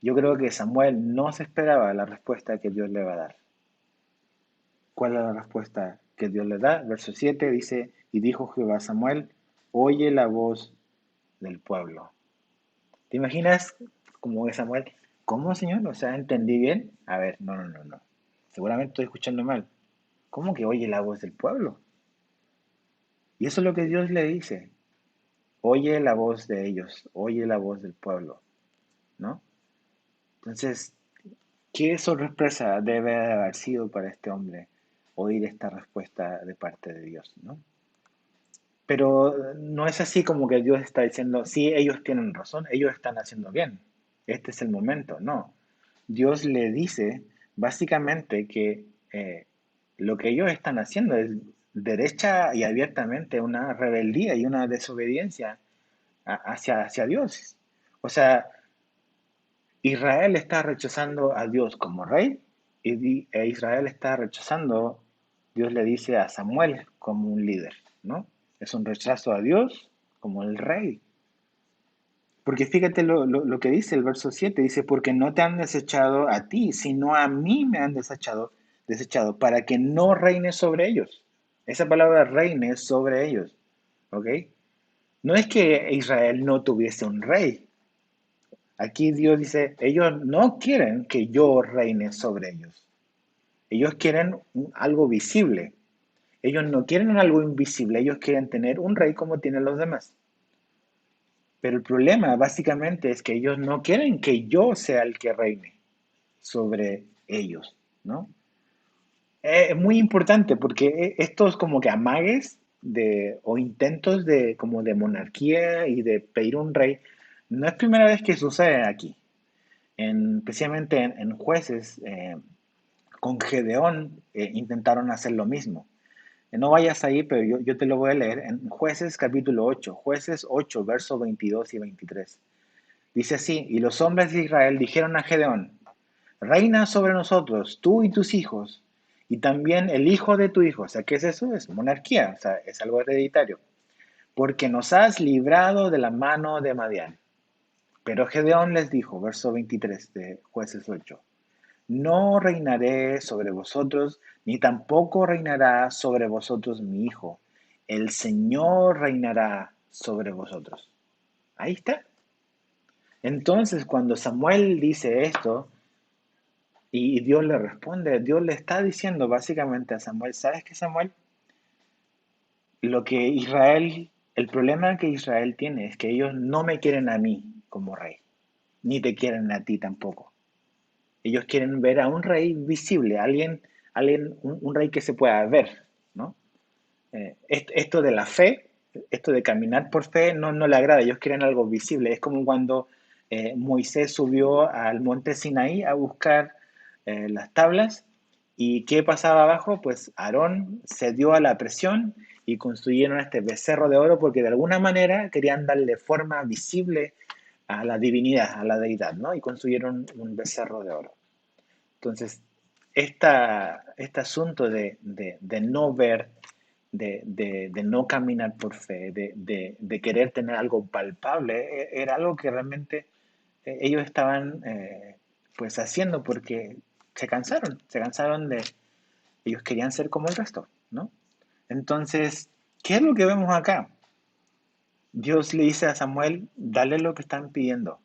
Yo creo que Samuel no se esperaba la respuesta que Dios le va a dar. ¿Cuál es la respuesta que Dios le da? Verso 7 dice, y dijo Jehová a Samuel, oye la voz del pueblo. ¿Te imaginas como de Samuel? ¿Cómo, Señor? O sea, ¿entendí bien? A ver, no. Seguramente estoy escuchando mal. ¿Cómo que oye la voz del pueblo? Y eso es lo que Dios le dice. Oye la voz de ellos, oye la voz del pueblo, ¿no? Entonces, ¿qué sorpresa debe haber sido para este hombre oír esta respuesta de parte de Dios, ¿no? Pero no es así como que Dios está diciendo, sí, ellos tienen razón, ellos están haciendo bien, este es el momento, no. Dios le dice básicamente que lo que ellos están haciendo es derecha y abiertamente una rebeldía y una desobediencia hacia Dios. O sea, Israel está rechazando a Dios como rey e Israel está rechazando, Dios le dice a Samuel como un líder, ¿no? Es un rechazo a Dios como el rey. Porque fíjate lo que dice el verso 7, dice, porque no te han desechado a ti, sino a mí me han desechado para que no reine sobre ellos. Esa palabra reine sobre ellos, ¿ok? No es que Israel no tuviese un rey. Aquí Dios dice, ellos no quieren que yo reine sobre ellos. Ellos quieren algo visible. Ellos no quieren algo invisible. Ellos quieren tener un rey como tienen los demás. Pero el problema básicamente es que ellos no quieren que yo sea el que reine sobre ellos, ¿no? Es muy importante porque estos como que amagues o intentos como de monarquía y de pedir un rey, no es primera vez que sucede aquí. Especialmente en Jueces, Con Gedeón intentaron hacer lo mismo. No vayas ahí, pero yo te lo voy a leer en Jueces capítulo 8, Jueces 8, versos 22 y 23. Dice así, y los hombres de Israel dijeron a Gedeón, reina sobre nosotros, tú y tus hijos, y también el hijo de tu hijo. O sea, ¿qué es eso? Es monarquía, o sea, es algo hereditario. Porque nos has librado de la mano de Madián. Pero Gedeón les dijo, verso 23 de Jueces 8, no reinaré sobre vosotros, ni tampoco reinará sobre vosotros mi hijo. El Señor reinará sobre vosotros. Ahí está. Entonces, cuando Samuel dice esto y Dios le responde, Dios le está diciendo básicamente a Samuel, ¿sabes qué, Samuel? Lo que Israel, el problema que Israel tiene es que ellos no me quieren a mí como rey, ni te quieren a ti tampoco. Ellos quieren ver a un rey visible, un rey que se pueda ver, ¿no? Esto de la fe, esto de caminar por fe, no le agrada. Ellos quieren algo visible. Es como cuando Moisés subió al monte Sinaí a buscar las tablas. ¿Y qué pasaba abajo? Pues Aarón cedió a la presión y construyeron este becerro de oro porque de alguna manera querían darle forma visible a la divinidad, a la deidad, ¿no? Y construyeron un becerro de oro. Entonces, este asunto de no ver, de no caminar por fe, de querer tener algo palpable, era algo que realmente ellos estaban pues haciendo porque se cansaron ellos querían ser como el resto, ¿no? Entonces, ¿qué es lo que vemos acá? Dios le dice a Samuel, dale lo que están pidiendo,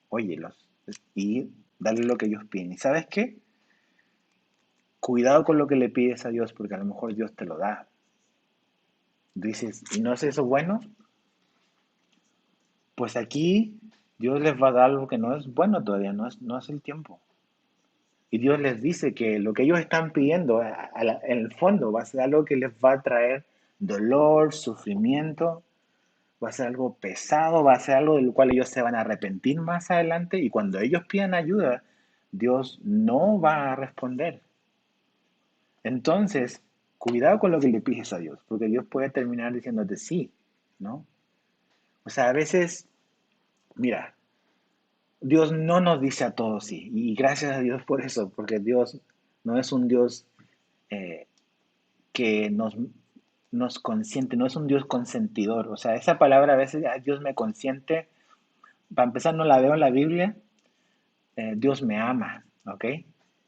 óyelos, y dale lo que ellos piden. ¿Y sabes qué? Cuidado con lo que le pides a Dios, porque a lo mejor Dios te lo da. Dices, ¿y no es eso bueno? Pues aquí Dios les va a dar algo que no es bueno todavía, no es el tiempo. Y Dios les dice que lo que ellos están pidiendo, en el fondo, va a ser algo que les va a traer dolor, sufrimiento, va a ser algo pesado, va a ser algo del cual ellos se van a arrepentir más adelante. Y cuando ellos pidan ayuda, Dios no va a responder. Entonces, cuidado con lo que le pides a Dios, porque Dios puede terminar diciéndote sí, ¿no? O sea, a veces, mira, Dios no nos dice a todos sí, y gracias a Dios por eso, porque Dios no es un Dios eh, que nos consiente, no es un Dios consentidor. O sea, esa palabra a veces, Dios me consiente, para empezar no la veo en la Biblia, Dios me ama, ¿ok?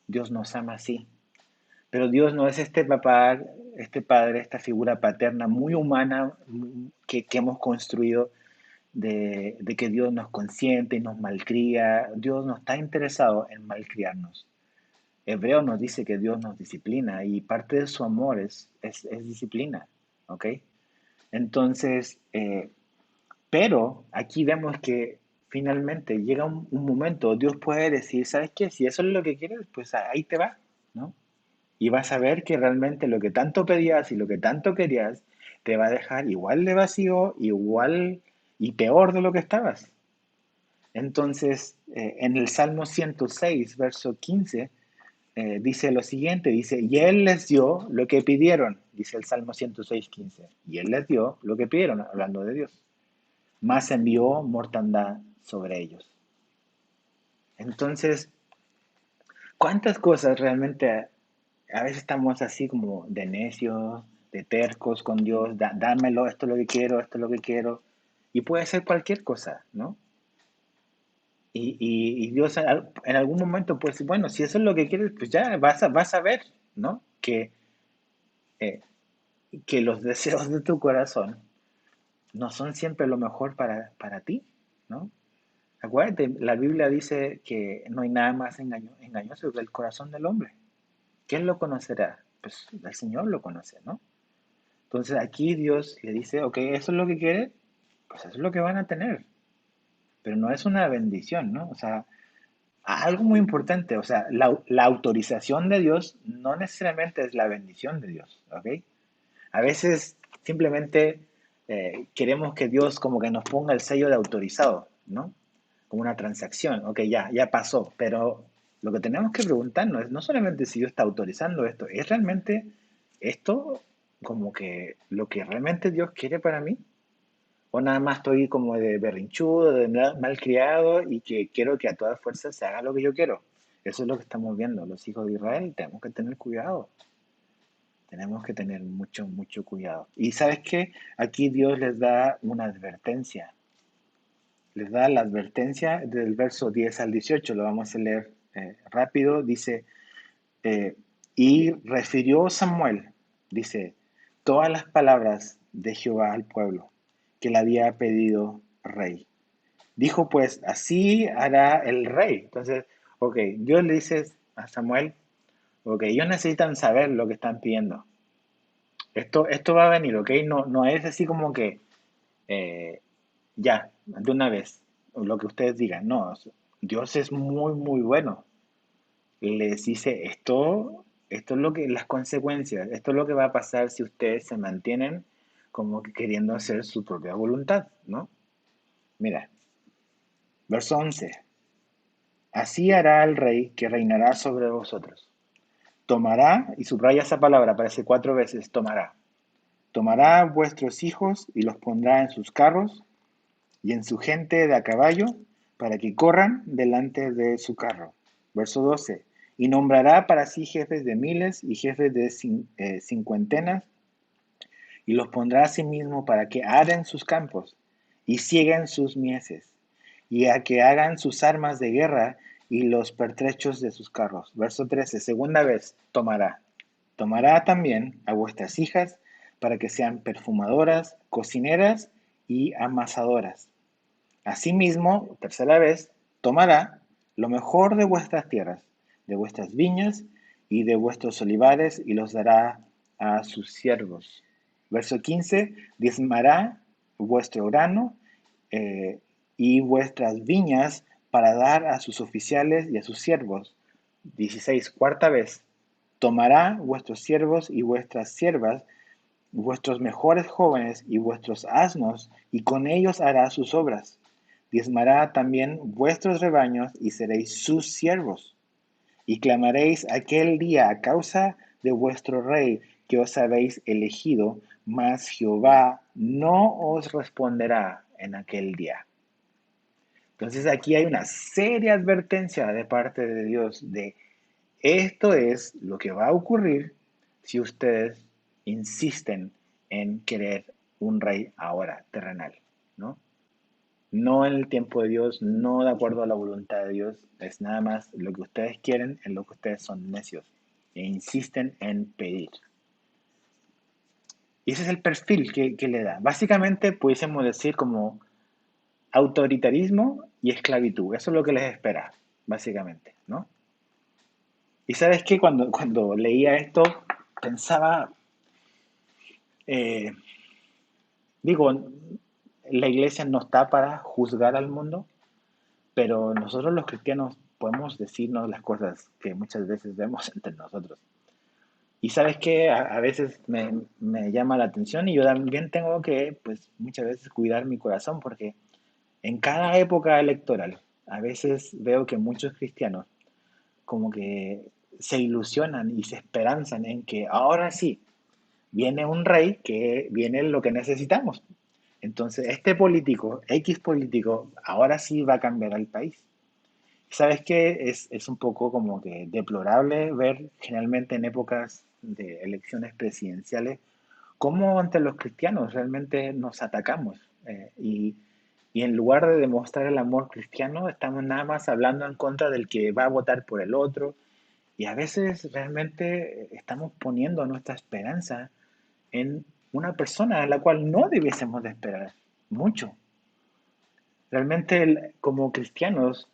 Dios nos ama así. Pero Dios no es este papá, este padre, esta figura paterna muy humana que hemos construido de que Dios nos consiente y nos malcría. Dios no está interesado en malcriarnos. Hebreo nos dice que Dios nos disciplina y parte de su amor es disciplina, ¿ok? Entonces, pero aquí vemos que finalmente llega un momento, Dios puede decir, ¿sabes qué? Si eso es lo que quieres, pues ahí te va, ¿no? Y vas a ver que realmente lo que tanto pedías y lo que tanto querías te va a dejar igual de vacío, igual y peor de lo que estabas. Entonces, en el Salmo 106, verso 15, dice lo siguiente, dice, y Él les dio lo que pidieron, dice el Salmo 106, 15, y Él les dio lo que pidieron, hablando de Dios, más envió mortandad sobre ellos. Entonces, ¿cuántas cosas realmente a veces estamos así como de necios, de tercos con Dios, dámelo, esto es lo que quiero, esto es lo que quiero, y puede ser cualquier cosa, ¿no? Y Dios en algún momento, pues, bueno, si eso es lo que quieres, pues ya vas a ver, ¿no? Eh, que los deseos de tu corazón no son siempre lo mejor para ti, ¿no? Acuérdate, la Biblia dice que no hay nada más engañoso que el corazón del hombre. ¿Quién lo conocerá? Pues el Señor lo conoce, ¿no? Entonces aquí Dios le dice, ok, eso es lo que quiere, pues eso es lo que van a tener. Pero no es una bendición, ¿no? O sea, algo muy importante, o sea, la autorización de Dios no necesariamente es la bendición de Dios, ¿ok? A veces simplemente queremos que Dios como que nos ponga el sello de autorizado, ¿no? Como una transacción, ok, ya pasó, pero Lo que tenemos que preguntarnos es no solamente si Dios está autorizando esto, ¿es realmente esto como que lo que realmente Dios quiere para mí? ¿O nada más estoy como de berrinchudo, de malcriado y que quiero que a todas fuerzas se haga lo que yo quiero? Eso es lo que estamos viendo, los hijos de Israel. Tenemos que tener cuidado. Tenemos que tener mucho, mucho cuidado. Y ¿sabes qué? Aquí Dios les da una advertencia. Les da la advertencia del verso 10 al 18. Lo vamos a leer rápido. Dice, eh, y refirió Samuel, dice, todas las palabras de Jehová al pueblo que le había pedido rey. Dijo pues, así hará el rey. Entonces, ok, Dios le dice a Samuel, ok, ellos necesitan saber lo que están pidiendo. Esto va a venir, ok, no es así como que eh, ya, de una vez, lo que ustedes digan. No, Dios es muy, muy bueno. Les dice, esto es lo que, las consecuencias, esto es lo que va a pasar si ustedes se mantienen como que queriendo hacer su propia voluntad, ¿no? Mira, verso 11. Así hará el rey que reinará sobre vosotros. Tomará, y subraya esa palabra, aparece 4 veces, tomará. Tomará vuestros hijos y los pondrá en sus carros y en su gente de a caballo para que corran delante de su carro. Verso 12. Y nombrará para sí jefes de miles y jefes de cincuentenas y los pondrá a sí mismo para que aden sus campos y cieguen sus mieses y a que hagan sus armas de guerra y los pertrechos de sus carros. Verso 13. Segunda vez tomará. Tomará también a vuestras hijas para que sean perfumadoras, cocineras y amasadoras. Asimismo, tercera vez, tomará lo mejor de vuestras tierras, de vuestras viñas y de vuestros olivares y los dará a sus siervos. Verso 15, diezmará vuestro grano eh, y vuestras viñas para dar a sus oficiales y a sus siervos. 16, cuarta vez, tomará vuestros siervos y vuestras siervas, vuestros mejores jóvenes y vuestros asnos, y con ellos hará sus obras. Diezmará también vuestros rebaños y seréis sus siervos. Y clamaréis aquel día a causa de vuestro rey que os habéis elegido, mas Jehová no os responderá en aquel día. Entonces aquí hay una seria advertencia de parte de Dios de esto es lo que va a ocurrir si ustedes insisten en querer un rey ahora terrenal, ¿no? No en el tiempo de Dios, no de acuerdo a la voluntad de Dios, es nada más lo que ustedes quieren, en lo que ustedes son necios e insisten en pedir. Y ese es el perfil que le da. Básicamente pudiésemos decir como autoritarismo y esclavitud. Eso es lo que les espera, básicamente, ¿no? Y sabes qué, cuando leía esto, pensaba, eh, digo, la iglesia no está para juzgar al mundo, pero nosotros los cristianos podemos decirnos las cosas que muchas veces vemos entre nosotros. Y sabes que a veces me llama la atención y yo también tengo que, pues muchas veces cuidar mi corazón porque en cada época electoral, a veces veo que muchos cristianos como que se ilusionan y se esperanzan en que ahora sí, viene un rey que viene lo que necesitamos. Entonces, este político, X político, ahora sí va a cambiar al país. ¿Sabes qué? Es un poco como que deplorable ver generalmente en épocas de elecciones presidenciales cómo ante los cristianos realmente nos atacamos. Y en lugar de demostrar el amor cristiano, estamos nada más hablando en contra del que va a votar por el otro. Y a veces realmente estamos poniendo nuestra esperanza en una persona en la cual no debiésemos de esperar mucho. Realmente como cristianos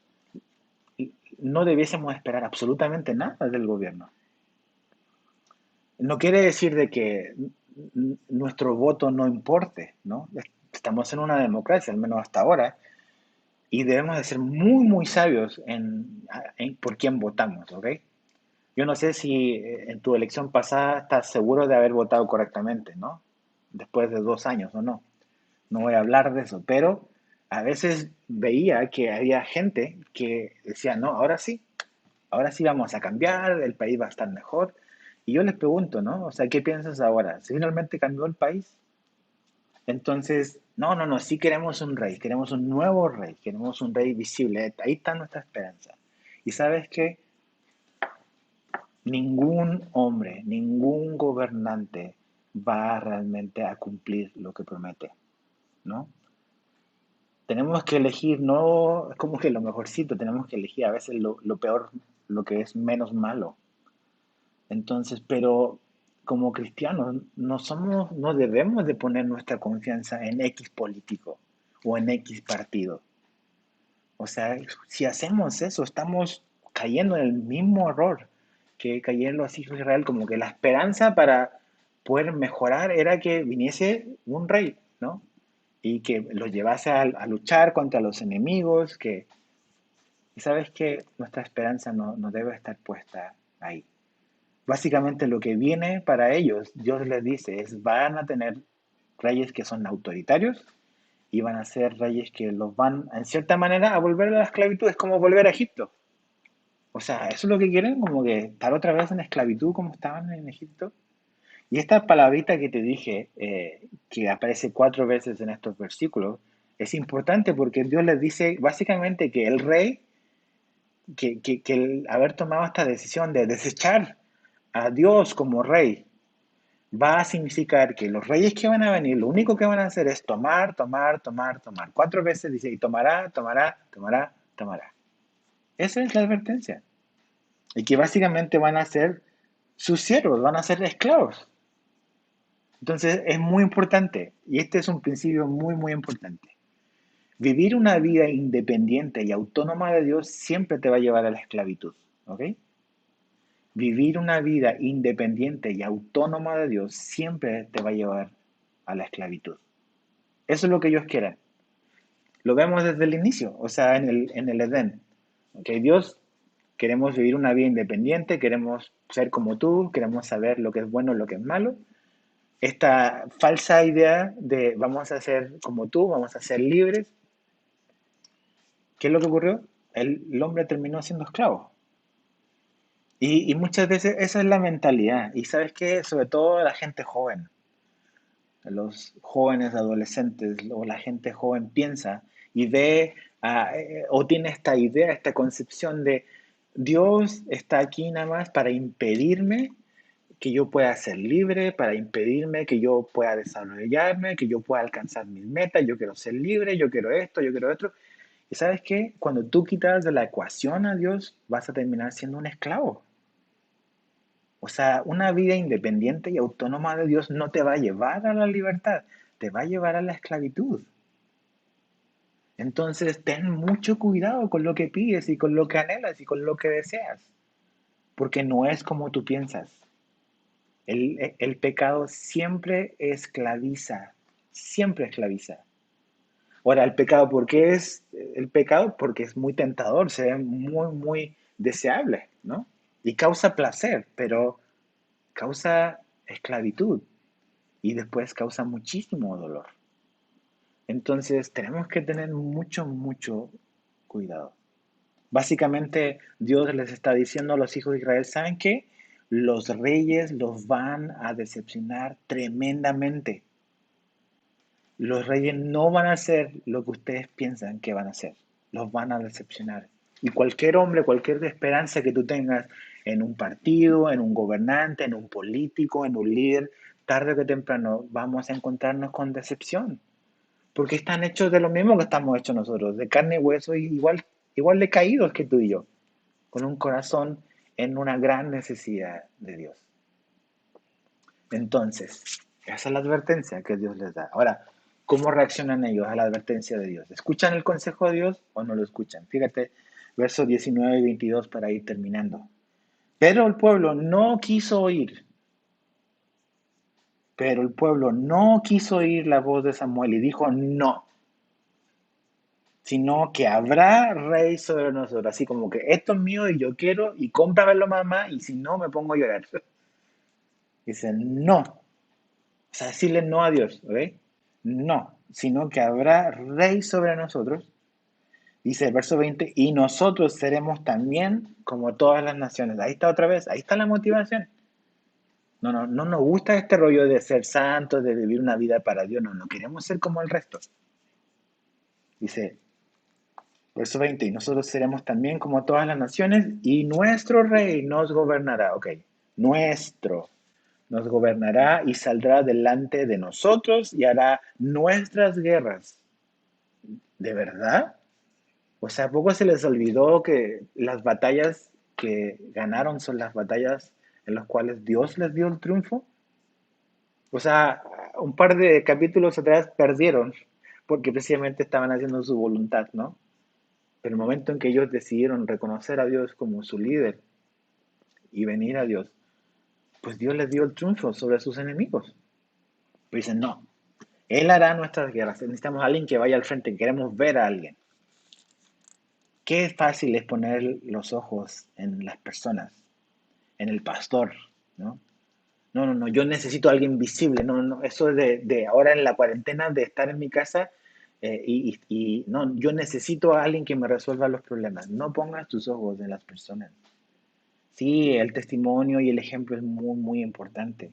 no debiésemos esperar absolutamente nada del gobierno. No quiere decir de que nuestro voto no importe, ¿no? Estamos en una democracia, al menos hasta ahora, y debemos de ser muy, muy sabios en por quién votamos, ¿ok? Yo no sé si en tu elección pasada estás seguro de haber votado correctamente, ¿no? Después de 2 años o no. No voy a hablar de eso, pero a veces veía que había gente que decía, no, ahora sí, ahora sí vamos a cambiar, el país va a estar mejor. Y yo les pregunto, ¿no? O sea, ¿qué piensas ahora? ¿Si finalmente cambió el país? Entonces, no, no, no, sí queremos un rey, queremos un nuevo rey, queremos un rey visible. Ahí está nuestra esperanza. Y sabes que ningún hombre, ningún gobernante va realmente a cumplir lo que promete, ¿no? Tenemos que elegir, no es como que lo mejorcito, tenemos que elegir a veces lo peor, lo que es menos malo. Entonces, pero como cristianos no somos, no debemos de poner nuestra confianza en X político o en X partido. O sea, si hacemos eso, estamos cayendo en el mismo error que cayeron los hijos de Israel, como que la esperanza para poder mejorar era que viniese un rey, ¿no? Y que los llevase a luchar contra los enemigos, que, y sabes que nuestra esperanza no debe estar puesta ahí. Básicamente lo que viene para ellos, Dios les dice, es van a tener reyes que son autoritarios y van a ser reyes que los van, en cierta manera, a volver a la esclavitud. Es como volver a Egipto. O sea, eso es lo que quieren, como que estar otra vez en esclavitud como estaban en Egipto. Y esta palabrita que te dije, que aparece 4 veces en estos versículos, es importante porque Dios les dice básicamente que el rey, que el haber tomado esta decisión de desechar a Dios como rey, va a significar que los reyes que van a venir, lo único que van a hacer es tomar, tomar, tomar, tomar. 4 veces dice, y tomará, tomará, tomará, tomará. Esa es la advertencia. Y que básicamente van a ser sus siervos, van a ser esclavos. Entonces es muy importante, y este es un principio muy, muy importante. Vivir una vida independiente y autónoma de Dios siempre te va a llevar a la esclavitud, ¿ok? Vivir una vida independiente y autónoma de Dios siempre te va a llevar a la esclavitud. Eso es lo que ellos quieren. Lo vemos desde el inicio, o sea, en el Edén. ¿Okay? Dios, queremos vivir una vida independiente, queremos ser como tú, queremos saber lo que es bueno y lo que es malo. Esta falsa idea de vamos a ser como tú, vamos a ser libres. ¿Qué es lo que ocurrió? El hombre terminó siendo esclavo. Y muchas veces esa es la mentalidad. Y sabes qué, sobre todo la gente joven, los jóvenes adolescentes o la gente joven piensa y ve o tiene esta idea, esta concepción de Dios está aquí nada más para impedirme que yo pueda ser libre, para impedirme que yo pueda desarrollarme, que yo pueda alcanzar mis metas, yo quiero ser libre, yo quiero esto, yo quiero otro. Y sabes qué, cuando tú quitas de la ecuación a Dios, vas a terminar siendo un esclavo. O sea, una vida independiente y autónoma de Dios no te va a llevar a la libertad, te va a llevar a la esclavitud. Entonces, ten mucho cuidado con lo que pides y con lo que anhelas y con lo que deseas, porque no es como tú piensas. El pecado siempre esclaviza, siempre esclaviza. Ahora, el pecado, ¿por qué es el pecado? Porque es muy tentador, se ve muy, muy deseable, ¿no? Y causa placer, pero causa esclavitud y después causa muchísimo dolor. Entonces tenemos que tener mucho, mucho cuidado. Básicamente Dios les está diciendo a los hijos de Israel, ¿saben qué? Los reyes los van a decepcionar tremendamente. Los reyes no van a hacer lo que ustedes piensan que van a hacer. Los van a decepcionar. Y cualquier hombre, cualquier esperanza que tú tengas en un partido, en un gobernante, en un político, en un líder, tarde o que temprano vamos a encontrarnos con decepción. Porque están hechos de lo mismo que estamos hechos nosotros, de carne y hueso, y igual de caídos que tú y yo, con un corazón en una gran necesidad de Dios. Entonces, esa es la advertencia que Dios les da. Ahora, ¿cómo reaccionan ellos a la advertencia de Dios? ¿Escuchan el consejo de Dios o no lo escuchan? Fíjate, versos 19 y 22 para ir terminando. Pero el pueblo no quiso oír. Pero el pueblo no quiso oír la voz de Samuel y dijo no, sino que habrá rey sobre nosotros. Así como que esto es mío y yo quiero y cómpramelo mamá y si no me pongo a llorar. Dicen no. O sea, decirle no a Dios, ¿ok? No, sino que habrá rey sobre nosotros. Dice el verso 20, y nosotros seremos también como todas las naciones. Ahí está otra vez, ahí está la motivación. No nos gusta este rollo de ser santos, de vivir una vida para Dios. No queremos ser como el resto. Dice, verso 20, y nosotros seremos también como todas las naciones, y nuestro rey nos gobernará. Ok, nuestro nos gobernará y saldrá delante de nosotros y hará nuestras guerras. ¿De verdad? O sea, ¿a poco se les olvidó que las batallas que ganaron son las batallas en las cuales Dios les dio el triunfo? O sea, un par de capítulos atrás perdieron porque precisamente estaban haciendo su voluntad, ¿no? Pero el momento en que ellos decidieron reconocer a Dios como su líder y venir a Dios, pues Dios les dio el triunfo sobre sus enemigos. Pero dicen, no, Él hará nuestras guerras. Necesitamos a alguien que vaya al frente, queremos ver a alguien. Qué fácil es poner los ojos en las personas, en el pastor, ¿no? No, yo necesito a alguien visible, eso de ahora en la cuarentena, de estar en mi casa, no, yo necesito a alguien que me resuelva los problemas. No pongas tus ojos en las personas. Sí, el testimonio y el ejemplo es muy, muy importante,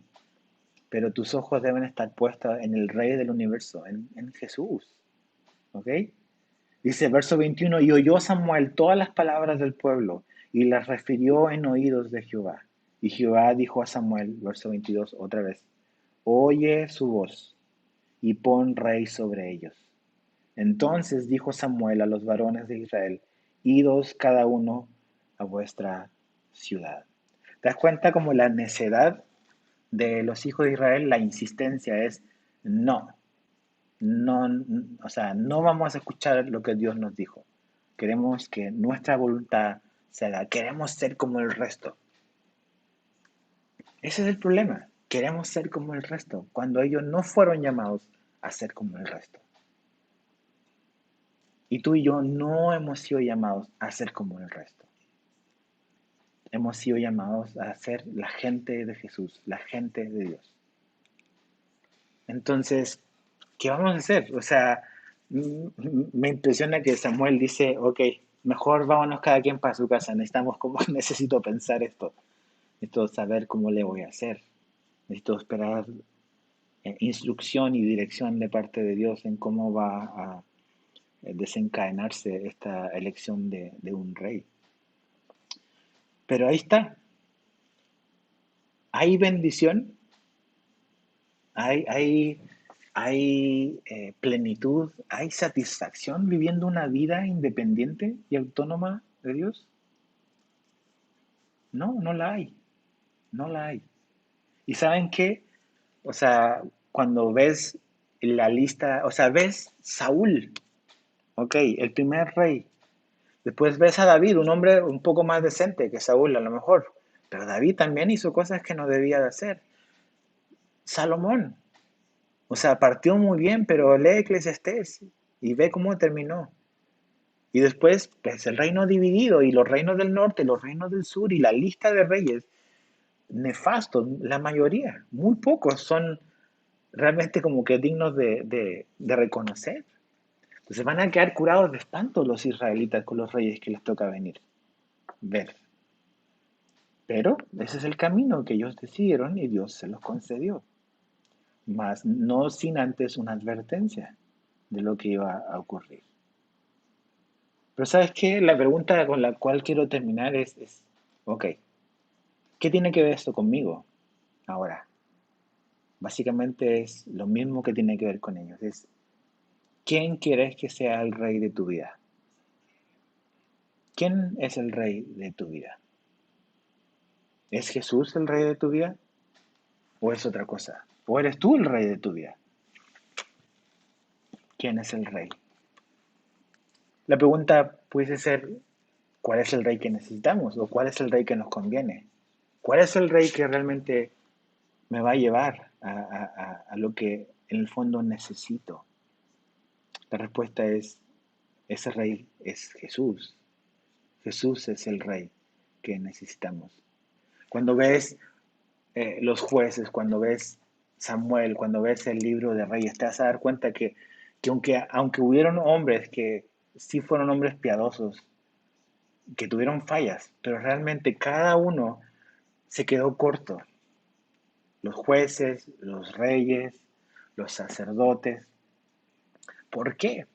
pero tus ojos deben estar puestos en el Rey del universo, en Jesús, ¿ok? Dice verso 21, y oyó Samuel todas las palabras del pueblo y las refirió en oídos de Jehová. Y Jehová dijo a Samuel, verso 22, otra vez, oye su voz y pon rey sobre ellos. Entonces dijo Samuel a los varones de Israel, idos cada uno a vuestra ciudad. ¿Te das cuenta como la necedad de los hijos de Israel? La insistencia es no, no, o sea, no vamos a escuchar lo que Dios nos dijo. Queremos que nuestra voluntad se haga. Queremos ser como el resto. Ese es el problema. Queremos ser como el resto, cuando ellos no fueron llamados a ser como el resto. Y tú y yo no hemos sido llamados a ser como el resto. Hemos sido llamados a ser la gente de Jesús, la gente de Dios. Entonces, ¿qué vamos a hacer? O sea, me impresiona que Samuel dice, ok, mejor vámonos cada quien para su casa. Necesitamos como, necesito pensar esto. Necesito saber cómo le voy a hacer. Necesito esperar instrucción y dirección de parte de Dios en cómo va a desencadenarse esta elección de un rey. Pero ahí está. Hay bendición, hay, hay plenitud, hay satisfacción viviendo una vida independiente y autónoma de Dios. No la hay, no la hay. ¿Y saben qué? O sea, cuando ves la lista, o sea, ves Saúl, ok, el primer rey. Después ves a David, un hombre un poco más decente que Saúl a lo mejor. Pero David también hizo cosas que no debía de hacer. Salomón, o sea, partió muy bien, pero lee Eclesiastés y ve cómo terminó. Y después, pues el reino dividido y los reinos del norte, los reinos del sur y la lista de reyes, nefastos, la mayoría, muy pocos son realmente como que dignos de reconocer. Entonces van a quedar curados de espanto los israelitas con los reyes que les toca venir, ver. Pero ese es el camino que ellos decidieron y Dios se los concedió. Mas no sin antes una advertencia de lo que iba a ocurrir. Pero ¿sabes qué? La pregunta con la cual quiero terminar es ok, ¿qué tiene que ver esto conmigo ahora? Básicamente es lo mismo que tiene que ver con ellos. Es, ¿quién quieres que sea el rey de tu vida? ¿Quién es el rey de tu vida? ¿Es Jesús el rey de tu vida? ¿O es otra cosa? ¿O eres tú el rey de tu vida? ¿Quién es el rey? La pregunta puede ser, ¿cuál es el rey que necesitamos? ¿O cuál es el rey que nos conviene? ¿Cuál es el rey que realmente me va a llevar a lo que en el fondo necesito? La respuesta es, ese rey es Jesús. Jesús es el rey que necesitamos. Cuando ves los jueces, cuando ves Samuel, cuando ves el libro de Reyes, te vas a dar cuenta que aunque hubieron hombres que sí fueron hombres piadosos, que tuvieron fallas, pero realmente cada uno se quedó corto. Los jueces, los reyes, los sacerdotes. ¿Por qué?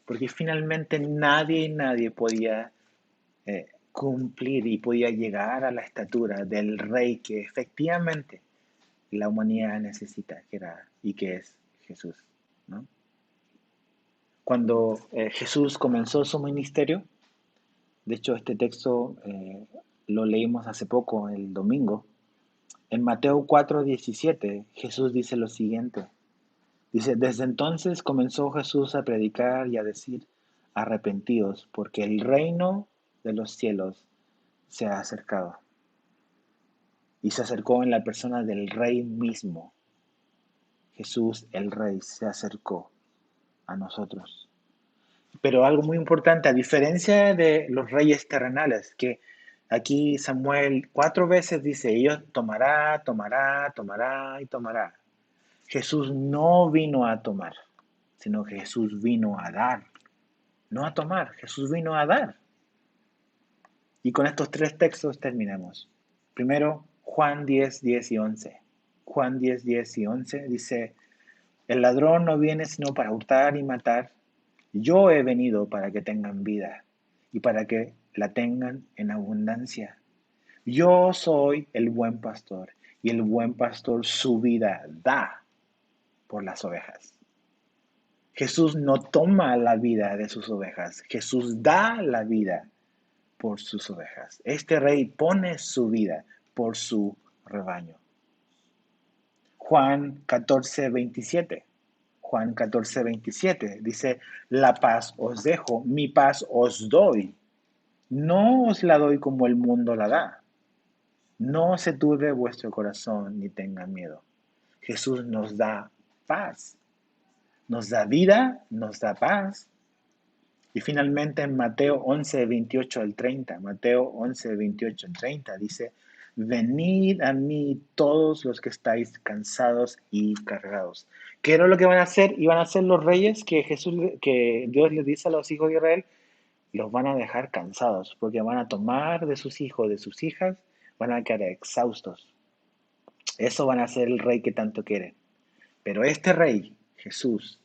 Porque finalmente nadie podía cumplir y podía llegar a la estatura del rey que efectivamente la humanidad necesita, que era y que es Jesús, ¿no? Cuando Jesús comenzó su ministerio, de hecho este texto lo leímos hace poco, el domingo, en Mateo 4:17, Jesús dice lo siguiente. Dice, desde entonces comenzó Jesús a predicar y a decir, arrepentíos, porque el reino de los cielos se ha acercado. Y se acercó en la persona del Rey mismo. Jesús, el Rey, se acercó a nosotros. Pero algo muy importante, a diferencia de los reyes terrenales, que aquí Samuel 4 veces dice, ellos tomará, tomará, tomará y tomará. Jesús no vino a tomar, sino que Jesús vino a dar. No a tomar, Jesús vino a dar. Y con estos 3 textos terminamos. Primero, Juan 10, 10 y 11. Juan 10, 10 y 11 dice, el ladrón no viene sino para hurtar y matar. Yo he venido para que tengan vida y para que la tengan en abundancia. Yo soy el buen pastor y el buen pastor su vida da por las ovejas. Jesús no toma la vida de sus ovejas, Jesús da la vida por sus ovejas. Este rey pone su vida por su rebaño. Juan 14, 27. Juan 14, 27 dice, la paz os dejo, mi paz os doy. No os la doy como el mundo la da. No se turbe vuestro corazón ni tenga miedo. Jesús nos da paz. Nos da vida, nos da paz. Y finalmente en Mateo 11, 28 al 30, Mateo 11, 28 al 30 dice, venid a mí todos los que estáis cansados y cargados. ¿Qué era lo que van a hacer? Iban a ser los reyes que Dios les dice a los hijos de Israel, los van a dejar cansados, porque van a tomar de sus hijos, de sus hijas, van a quedar exhaustos. Eso van a ser el rey que tanto quieren. Pero este rey, Jesús,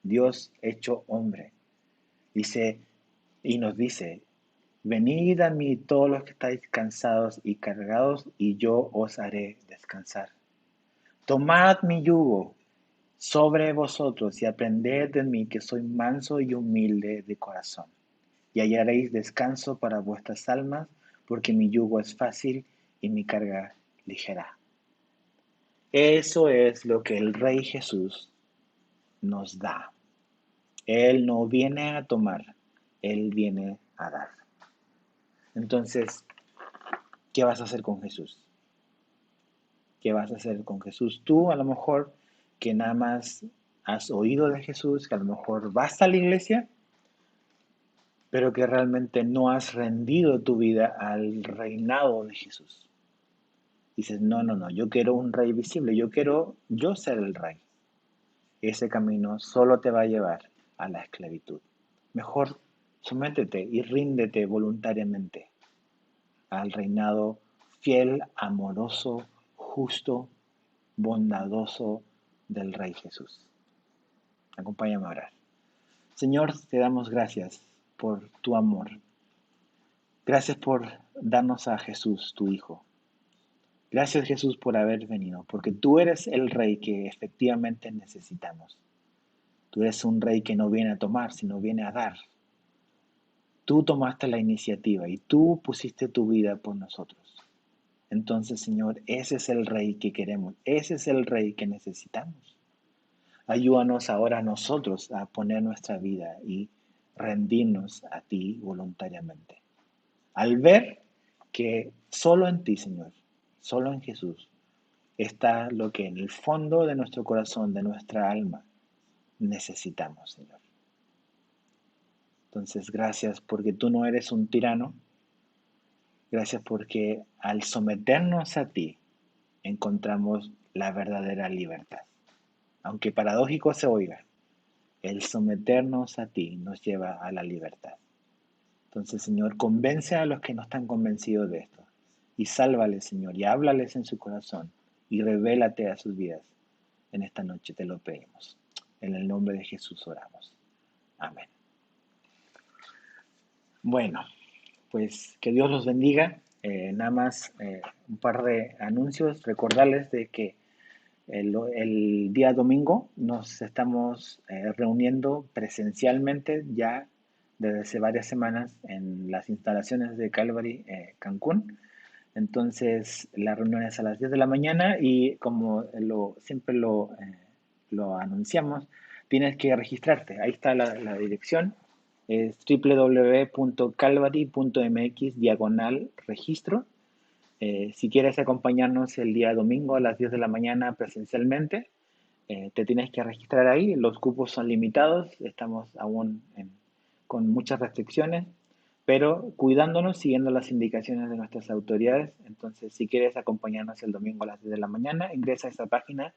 Dios hecho hombre, dice y nos dice, venid a mí todos los que estáis cansados y cargados, y yo os haré descansar. Tomad mi yugo sobre vosotros y aprended de mí, que soy manso y humilde de corazón, y hallaréis descanso para vuestras almas, porque mi yugo es fácil y mi carga ligera. Eso es lo que el Rey Jesús nos da. Él no viene a tomar, Él viene a dar. Entonces, ¿qué vas a hacer con Jesús? ¿Qué vas a hacer con Jesús? Tú a lo mejor que nada más has oído de Jesús, que a lo mejor vas a la iglesia, pero que realmente no has rendido tu vida al reinado de Jesús. Dices, no, yo quiero un rey visible, yo quiero yo ser el rey. Ese camino solo te va a llevar a la esclavitud. Mejor sométete y ríndete voluntariamente al reinado fiel, amoroso, justo, bondadoso del Rey Jesús. Acompáñame a orar. Señor, te damos gracias por tu amor. Gracias por darnos a Jesús, tu Hijo. Gracias, Jesús, por haber venido, porque tú eres el Rey que efectivamente necesitamos. Tú eres un Rey que no viene a tomar, sino viene a dar. Tú tomaste la iniciativa y tú pusiste tu vida por nosotros. Entonces, Señor, ese es el Rey que queremos, ese es el Rey que necesitamos. Ayúdanos ahora a nosotros a poner nuestra vida y rendirnos a ti voluntariamente. Al ver que solo en ti, Señor, solo en Jesús, está lo que en el fondo de nuestro corazón, de nuestra alma, necesitamos, Señor. Entonces, gracias porque tú no eres un tirano. Gracias porque al someternos a ti, encontramos la verdadera libertad. Aunque paradójico se oiga, el someternos a ti nos lleva a la libertad. Entonces, Señor, convence a los que no están convencidos de esto. Y sálvales, Señor, y háblales en su corazón. Y revélate a sus vidas. En esta noche te lo pedimos. En el nombre de Jesús oramos. Amén. Bueno, pues que Dios los bendiga. Nada más un par de anuncios. Recordarles de que el día domingo nos estamos reuniendo presencialmente ya desde hace varias semanas en las instalaciones de Calvary Cancún. Entonces la reunión es a las 10 de la mañana y como siempre lo anunciamos, tienes que registrarte. Ahí está la dirección. Es www.calvary.mx/registro. Si quieres acompañarnos el día domingo a las 10 de la mañana presencialmente, te tienes que registrar ahí. Los cupos son limitados, estamos aún con muchas restricciones, pero cuidándonos, siguiendo las indicaciones de nuestras autoridades. Entonces, si quieres acompañarnos el domingo a las 10 de la mañana, ingresa a esta página.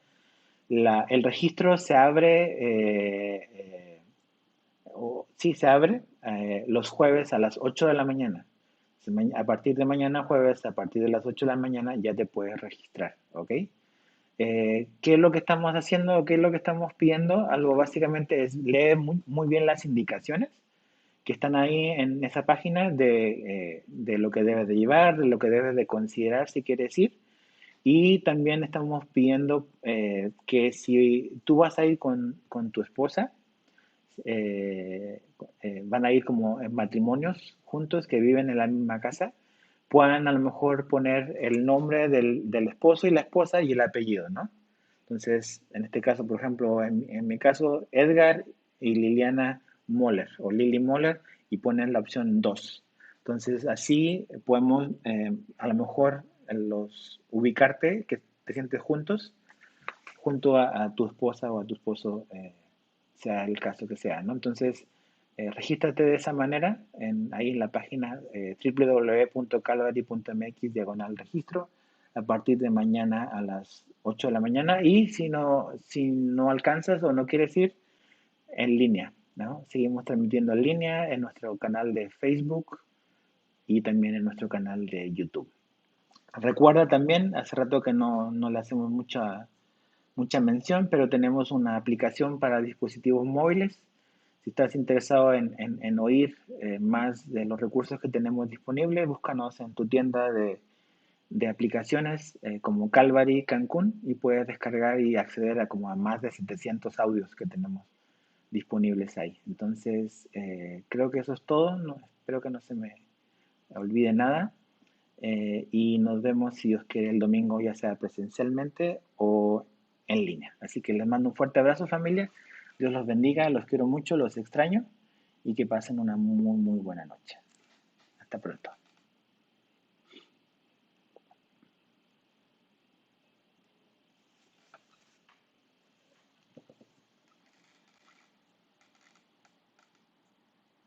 El registro se abre, se abre los jueves a las 8 de la mañana. A partir de mañana jueves, a partir de las 8 de la mañana, ya te puedes registrar, ¿ok? ¿Qué es lo que estamos haciendo? ¿Qué es lo que estamos pidiendo? Algo básicamente es leer muy bien las indicaciones que están ahí en esa página de lo que debes de llevar, de lo que debes de considerar si quieres ir. Y también estamos pidiendo que si tú vas a ir con tu esposa, van a ir como en matrimonios juntos que viven en la misma casa, puedan a lo mejor poner el nombre del esposo y la esposa y el apellido, ¿no? Entonces, en este caso, por ejemplo, en mi caso, Edgar y Liliana Moller o Lily Moller y ponen la opción 2. Entonces, así podemos a lo mejor ubicarte, que te sientes junto a tu esposa o a tu esposo, sea el caso que sea, ¿no? Entonces, regístrate de esa manera ahí en la página www.calvary.mx/registro a partir de mañana a las 8 de la mañana y si no alcanzas o no quieres ir, en línea, ¿no? Seguimos transmitiendo en línea en nuestro canal de Facebook y también en nuestro canal de YouTube. Recuerda también, hace rato que no le hacemos mucha mención, pero tenemos una aplicación para dispositivos móviles. Si estás interesado en oír más de los recursos que tenemos disponibles, búscanos en tu tienda de aplicaciones como Calvary Cancún y puedes descargar y acceder a más de 700 audios que tenemos disponibles ahí. Entonces, creo que eso es todo. Espero que no se me olvide nada. Y nos vemos, si Dios quiere, el domingo, ya sea presencialmente o en línea. Así que les mando un fuerte abrazo, familia. Dios los bendiga, los quiero mucho, los extraño y que pasen una muy buena noche. Hasta pronto.